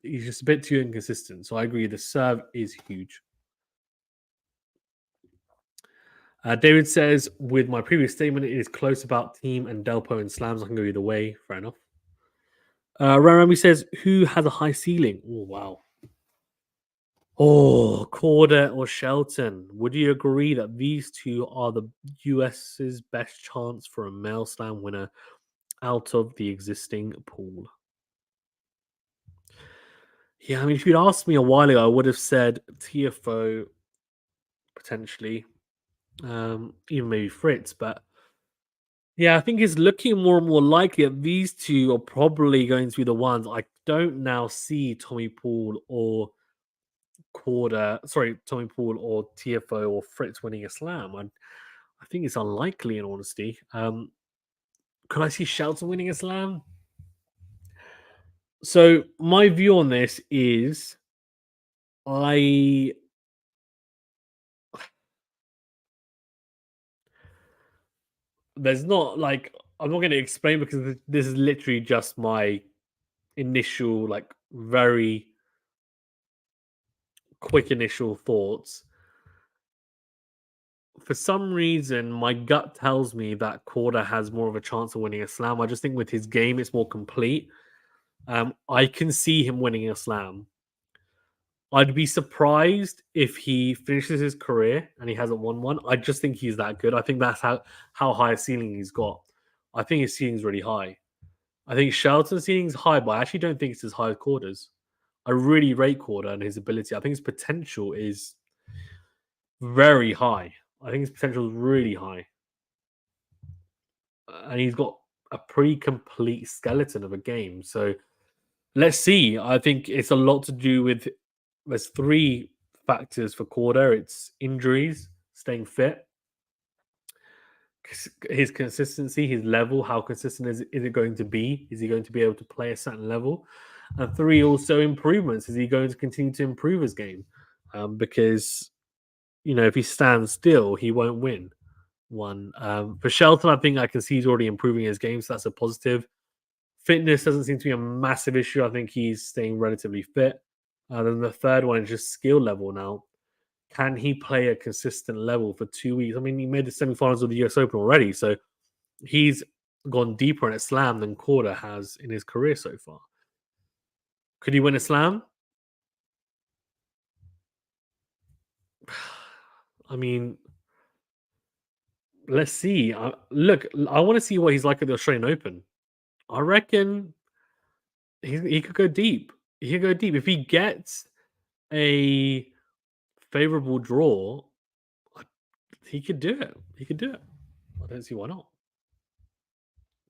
He's just a bit too inconsistent. So I agree. The serve is huge. David says, with my previous statement, it is close about team and Delpo and slams. I can go either way. Fair enough. Rarami says, who has a high ceiling? Oh, wow. Oh, Corda or Shelton. Would you agree that these two are the US's best chance for a male slam winner out of the existing pool? Yeah, I mean, if you'd asked me a while ago, I would have said TFO potentially, even maybe Fritz. But yeah, I think it's looking more and more likely that these two are probably going to be the ones. I don't now see Tommy Paul or Tommy Paul or TFO or Fritz winning a slam. I think it's unlikely, in honesty. Could I see Shelton winning a slam? So my view on this is I there's not like I'm not going to explain because this is literally just my initial like very quick initial thoughts. For some reason, my gut tells me that Korda has more of a chance of winning a slam. I just think with his game, it's more complete. I can see him winning a slam. I'd be surprised if he finishes his career and he hasn't won one. I just think he's that good. I think that's how high a ceiling he's got. I think his ceiling's really high. I think Shelton's ceiling's high, but I actually don't think it's as high as Korda's. I really rate Korda and his ability. I think his potential is very high. I think his potential is really high. And he's got a pretty complete skeleton of a game. So let's see. I think it's a lot to do with there's three factors for Korda. It's injuries, staying fit, his consistency, his level. How consistent is it going to be? Is he going to be able to play a certain level? And three, also improvements. Is he going to continue to improve his game? Because if he stands still, he won't win one. For Shelton, I think I can see he's already improving his game, so that's a positive. Fitness doesn't seem to be a massive issue. I think he's staying relatively fit. Then the third one is just skill level now. Can he play a consistent level for 2 weeks? I mean, he made the semifinals of the US Open already, so he's gone deeper in a slam than Korda has in his career so far. Could he win a slam? I mean, let's see. Look, I want to see what he's like at the Australian Open. I reckon he could go deep. He could go deep if he gets a favorable draw. He could do it. He could do it. I don't see why not.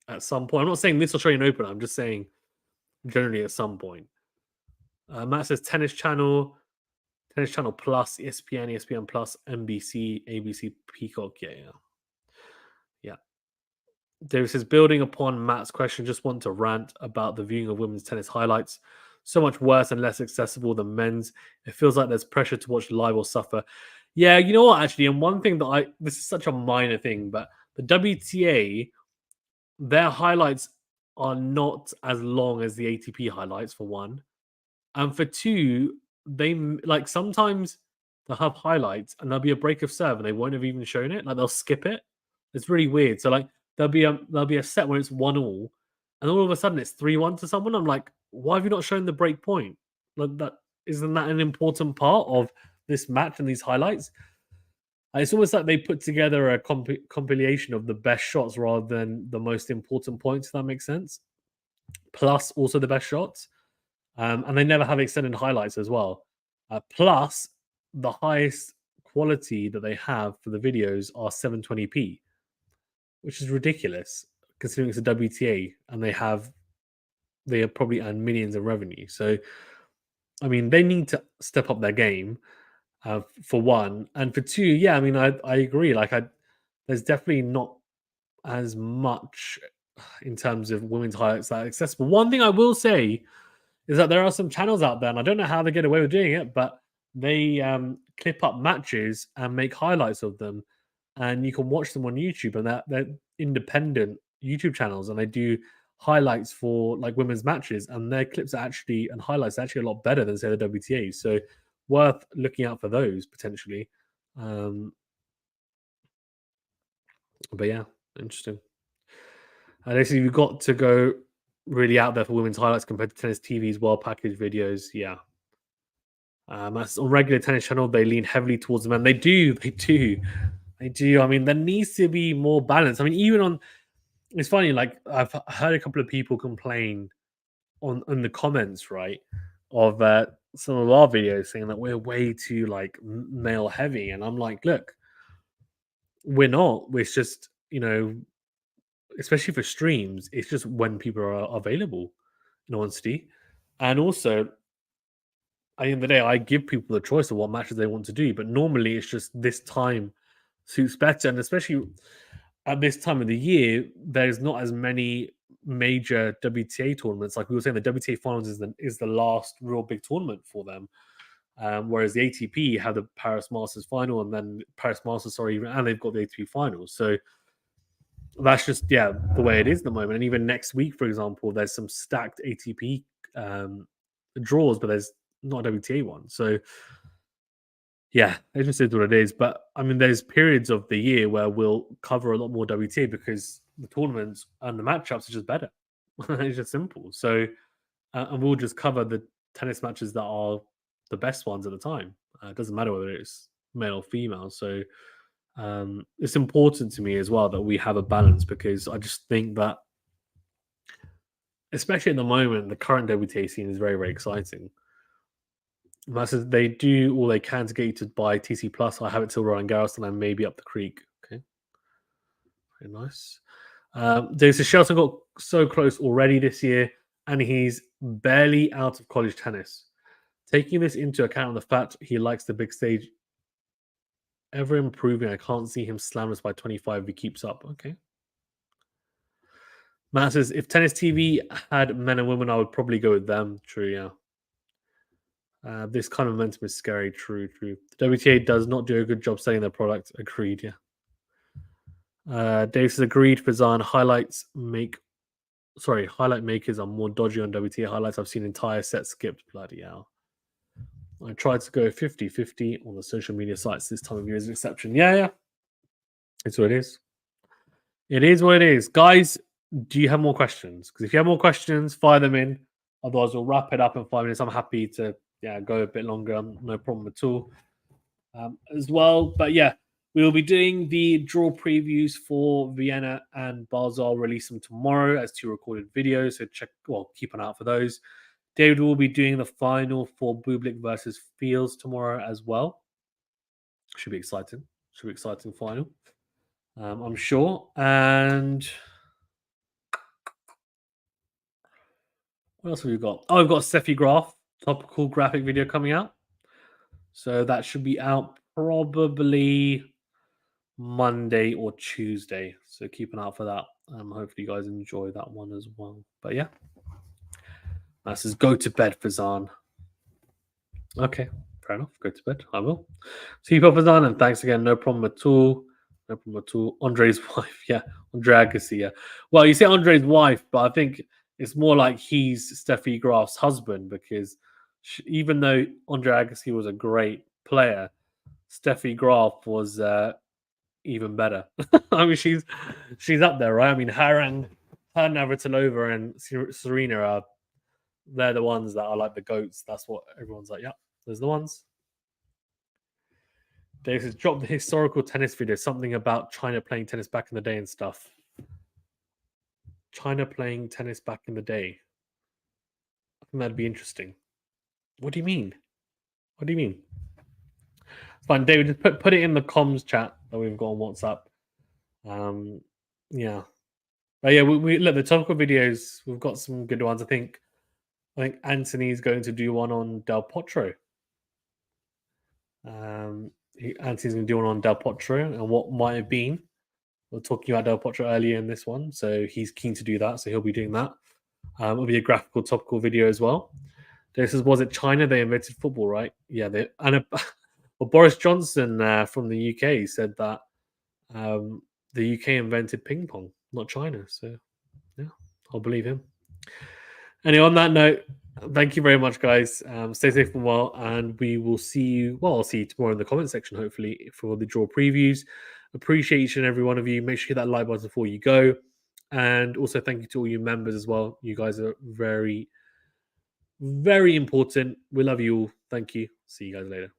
At some point, I'm not saying this Australian Open. I'm just saying generally at some point. Matt says Tennis Channel Plus, ESPN, ESPN Plus, NBC, ABC, Peacock. Yeah. Davis says, building upon Matt's question, just want to rant about the viewing of women's tennis highlights. So much worse and less accessible than men's. It feels like there's pressure to watch live or suffer. Yeah, you know what, actually, and one thing that this is such a minor thing, but the WTA, their highlights are not as long as the ATP highlights, for one. And for two, they like sometimes they'll have highlights and there'll be a break of serve and they won't have even shown it. Like they'll skip it. It's really weird. So like there'll be a set where it's 1-1, and all of a sudden it's 3-1 to someone. I'm like, why have you not shown the break point? Like that isn't that an important part of this match and these highlights? And it's almost like they put together a compilation of the best shots rather than the most important points. If that makes sense. Plus, also the best shots. And they never have extended highlights as well. Plus, the highest quality that they have for the videos are 720p, which is ridiculous considering it's a WTA and they have probably earned millions of revenue. So, I mean, they need to step up their game for one, and for two, yeah, I mean, I agree. Like, there's definitely not as much in terms of women's highlights that are accessible. One thing I will say is that there are some channels out there, and I don't know how they get away with doing it, but they clip up matches and make highlights of them, and you can watch them on YouTube. And they're independent YouTube channels, and they do highlights for like women's matches, and their clips are actually and highlights are actually a lot better than say the WTA. So worth looking out for those potentially. But yeah, interesting. Basically, you've got to go really out there for women's highlights compared to tennis TV's well packaged videos. Yeah. As on regular tennis channel, they lean heavily towards the men. They do. I mean, there needs to be more balance. I mean, even on it's funny, like I've heard a couple of people complain on the comments, right, of some of our videos saying that we're way too like male heavy. And I'm like, look, we're not. It's just, especially for streams, it's just when people are available, in honesty. And also, at the end of the day, I give people the choice of what matches they want to do, but normally it's just this time suits better. And especially at this time of the year, there's not as many major WTA tournaments. Like we were saying, the WTA finals is the last real big tournament for them. Whereas the ATP have the Paris Masters final and then Paris Masters, and they've got the ATP finals. So that's just the way it is at the moment. And even next week, for example, there's some stacked ATP draws, but there's not a WTA one. So Yeah, it just is what it is. But I mean, there's periods of the year where we'll cover a lot more WTA because the tournaments and the matchups are just better. It's just simple. So, and we'll just cover the tennis matches that are the best ones at the time. It doesn't matter whether it's male or female. So, it's important to me as well that we have a balance because I just think that, especially at the moment, the current WTA scene is very, very exciting. Massive, they do all they can to get you to buy TC Plus. I have it till Roland Garros, and I may be up the creek. Okay, very nice. There's a Shelton got so close already this year, and he's barely out of college tennis. Taking this into account, the fact he likes the big stage, ever improving. I can't see him slam us by 25 if he keeps up. Okay. Matt says, if tennis TV had men and women, I would probably go with them. True, yeah. This kind of momentum is scary. True, true. The WTA does not do a good job selling their product. Agreed, yeah. Dave says, agreed. Fazan highlight makers are more dodgy on WTA highlights. I've seen entire sets skipped. Bloody hell. I tried to go 50-50 on the social media sites this time of year as an exception. Yeah, yeah. It's what it is. It is what it is. Guys, do you have more questions? Because if you have more questions, fire them in. Otherwise, we'll wrap it up in 5 minutes. I'm happy to go a bit longer. No problem at all. As well. But yeah, we will be doing the draw previews for Vienna and Basel. I'll release them tomorrow as 2 recorded videos. So keep an eye out for those. David will be doing the final for Bublik versus Fields tomorrow as well. Should be exciting. Should be exciting final. I'm sure. And what else have we got? Oh, we've got Steffi Graf topical graphic video coming out. So that should be out probably Monday or Tuesday. So keep an eye out for that. Hopefully you guys enjoy that one as well. But yeah. That says go to bed, Fazan. Okay, fair enough. Go to bed. I will. See you, Fazan, and thanks again. No problem at all. No problem at all. Andre's wife. Yeah. Andre Agassi. Yeah. Well, you say Andre's wife, but I think it's more like he's Steffi Graf's husband because even though Andre Agassi was a great player, Steffi Graf was even better. I mean, she's up there, right? I mean, her Navratilova and Serena they're the ones that are like the goats. That's what everyone's like. Yeah, there's the ones. Dave says, drop the historical tennis video, something about China playing tennis back in the day and stuff. China playing tennis back in the day. I think that'd be interesting. What do you mean? What do you mean? It's fine, David. Just put it in the comms chat that we've got on WhatsApp. Yeah, but yeah, we look the topical videos. We've got some good ones. I think Anthony's going to do one on Del Potro. Anthony's going to do one on Del Potro and what might have been. We were talking about Del Potro earlier in this one, so he's keen to do that. So he'll be doing that. It'll be a graphical topical video as well. This is, was it China? They invented football, right? Yeah. Well, Boris Johnson from the UK said that the UK invented ping pong, not China. So yeah, I'll believe him. Anyway, on that note, thank you very much, guys. Stay safe and well, and we will see you. Well, I'll see you tomorrow in the comment section, hopefully, for the draw previews. Appreciate each and every one of you. Make sure you hit that like button before you go. And also, thank you to all you members as well. You guys are very, very important. We love you all. Thank you. See you guys later.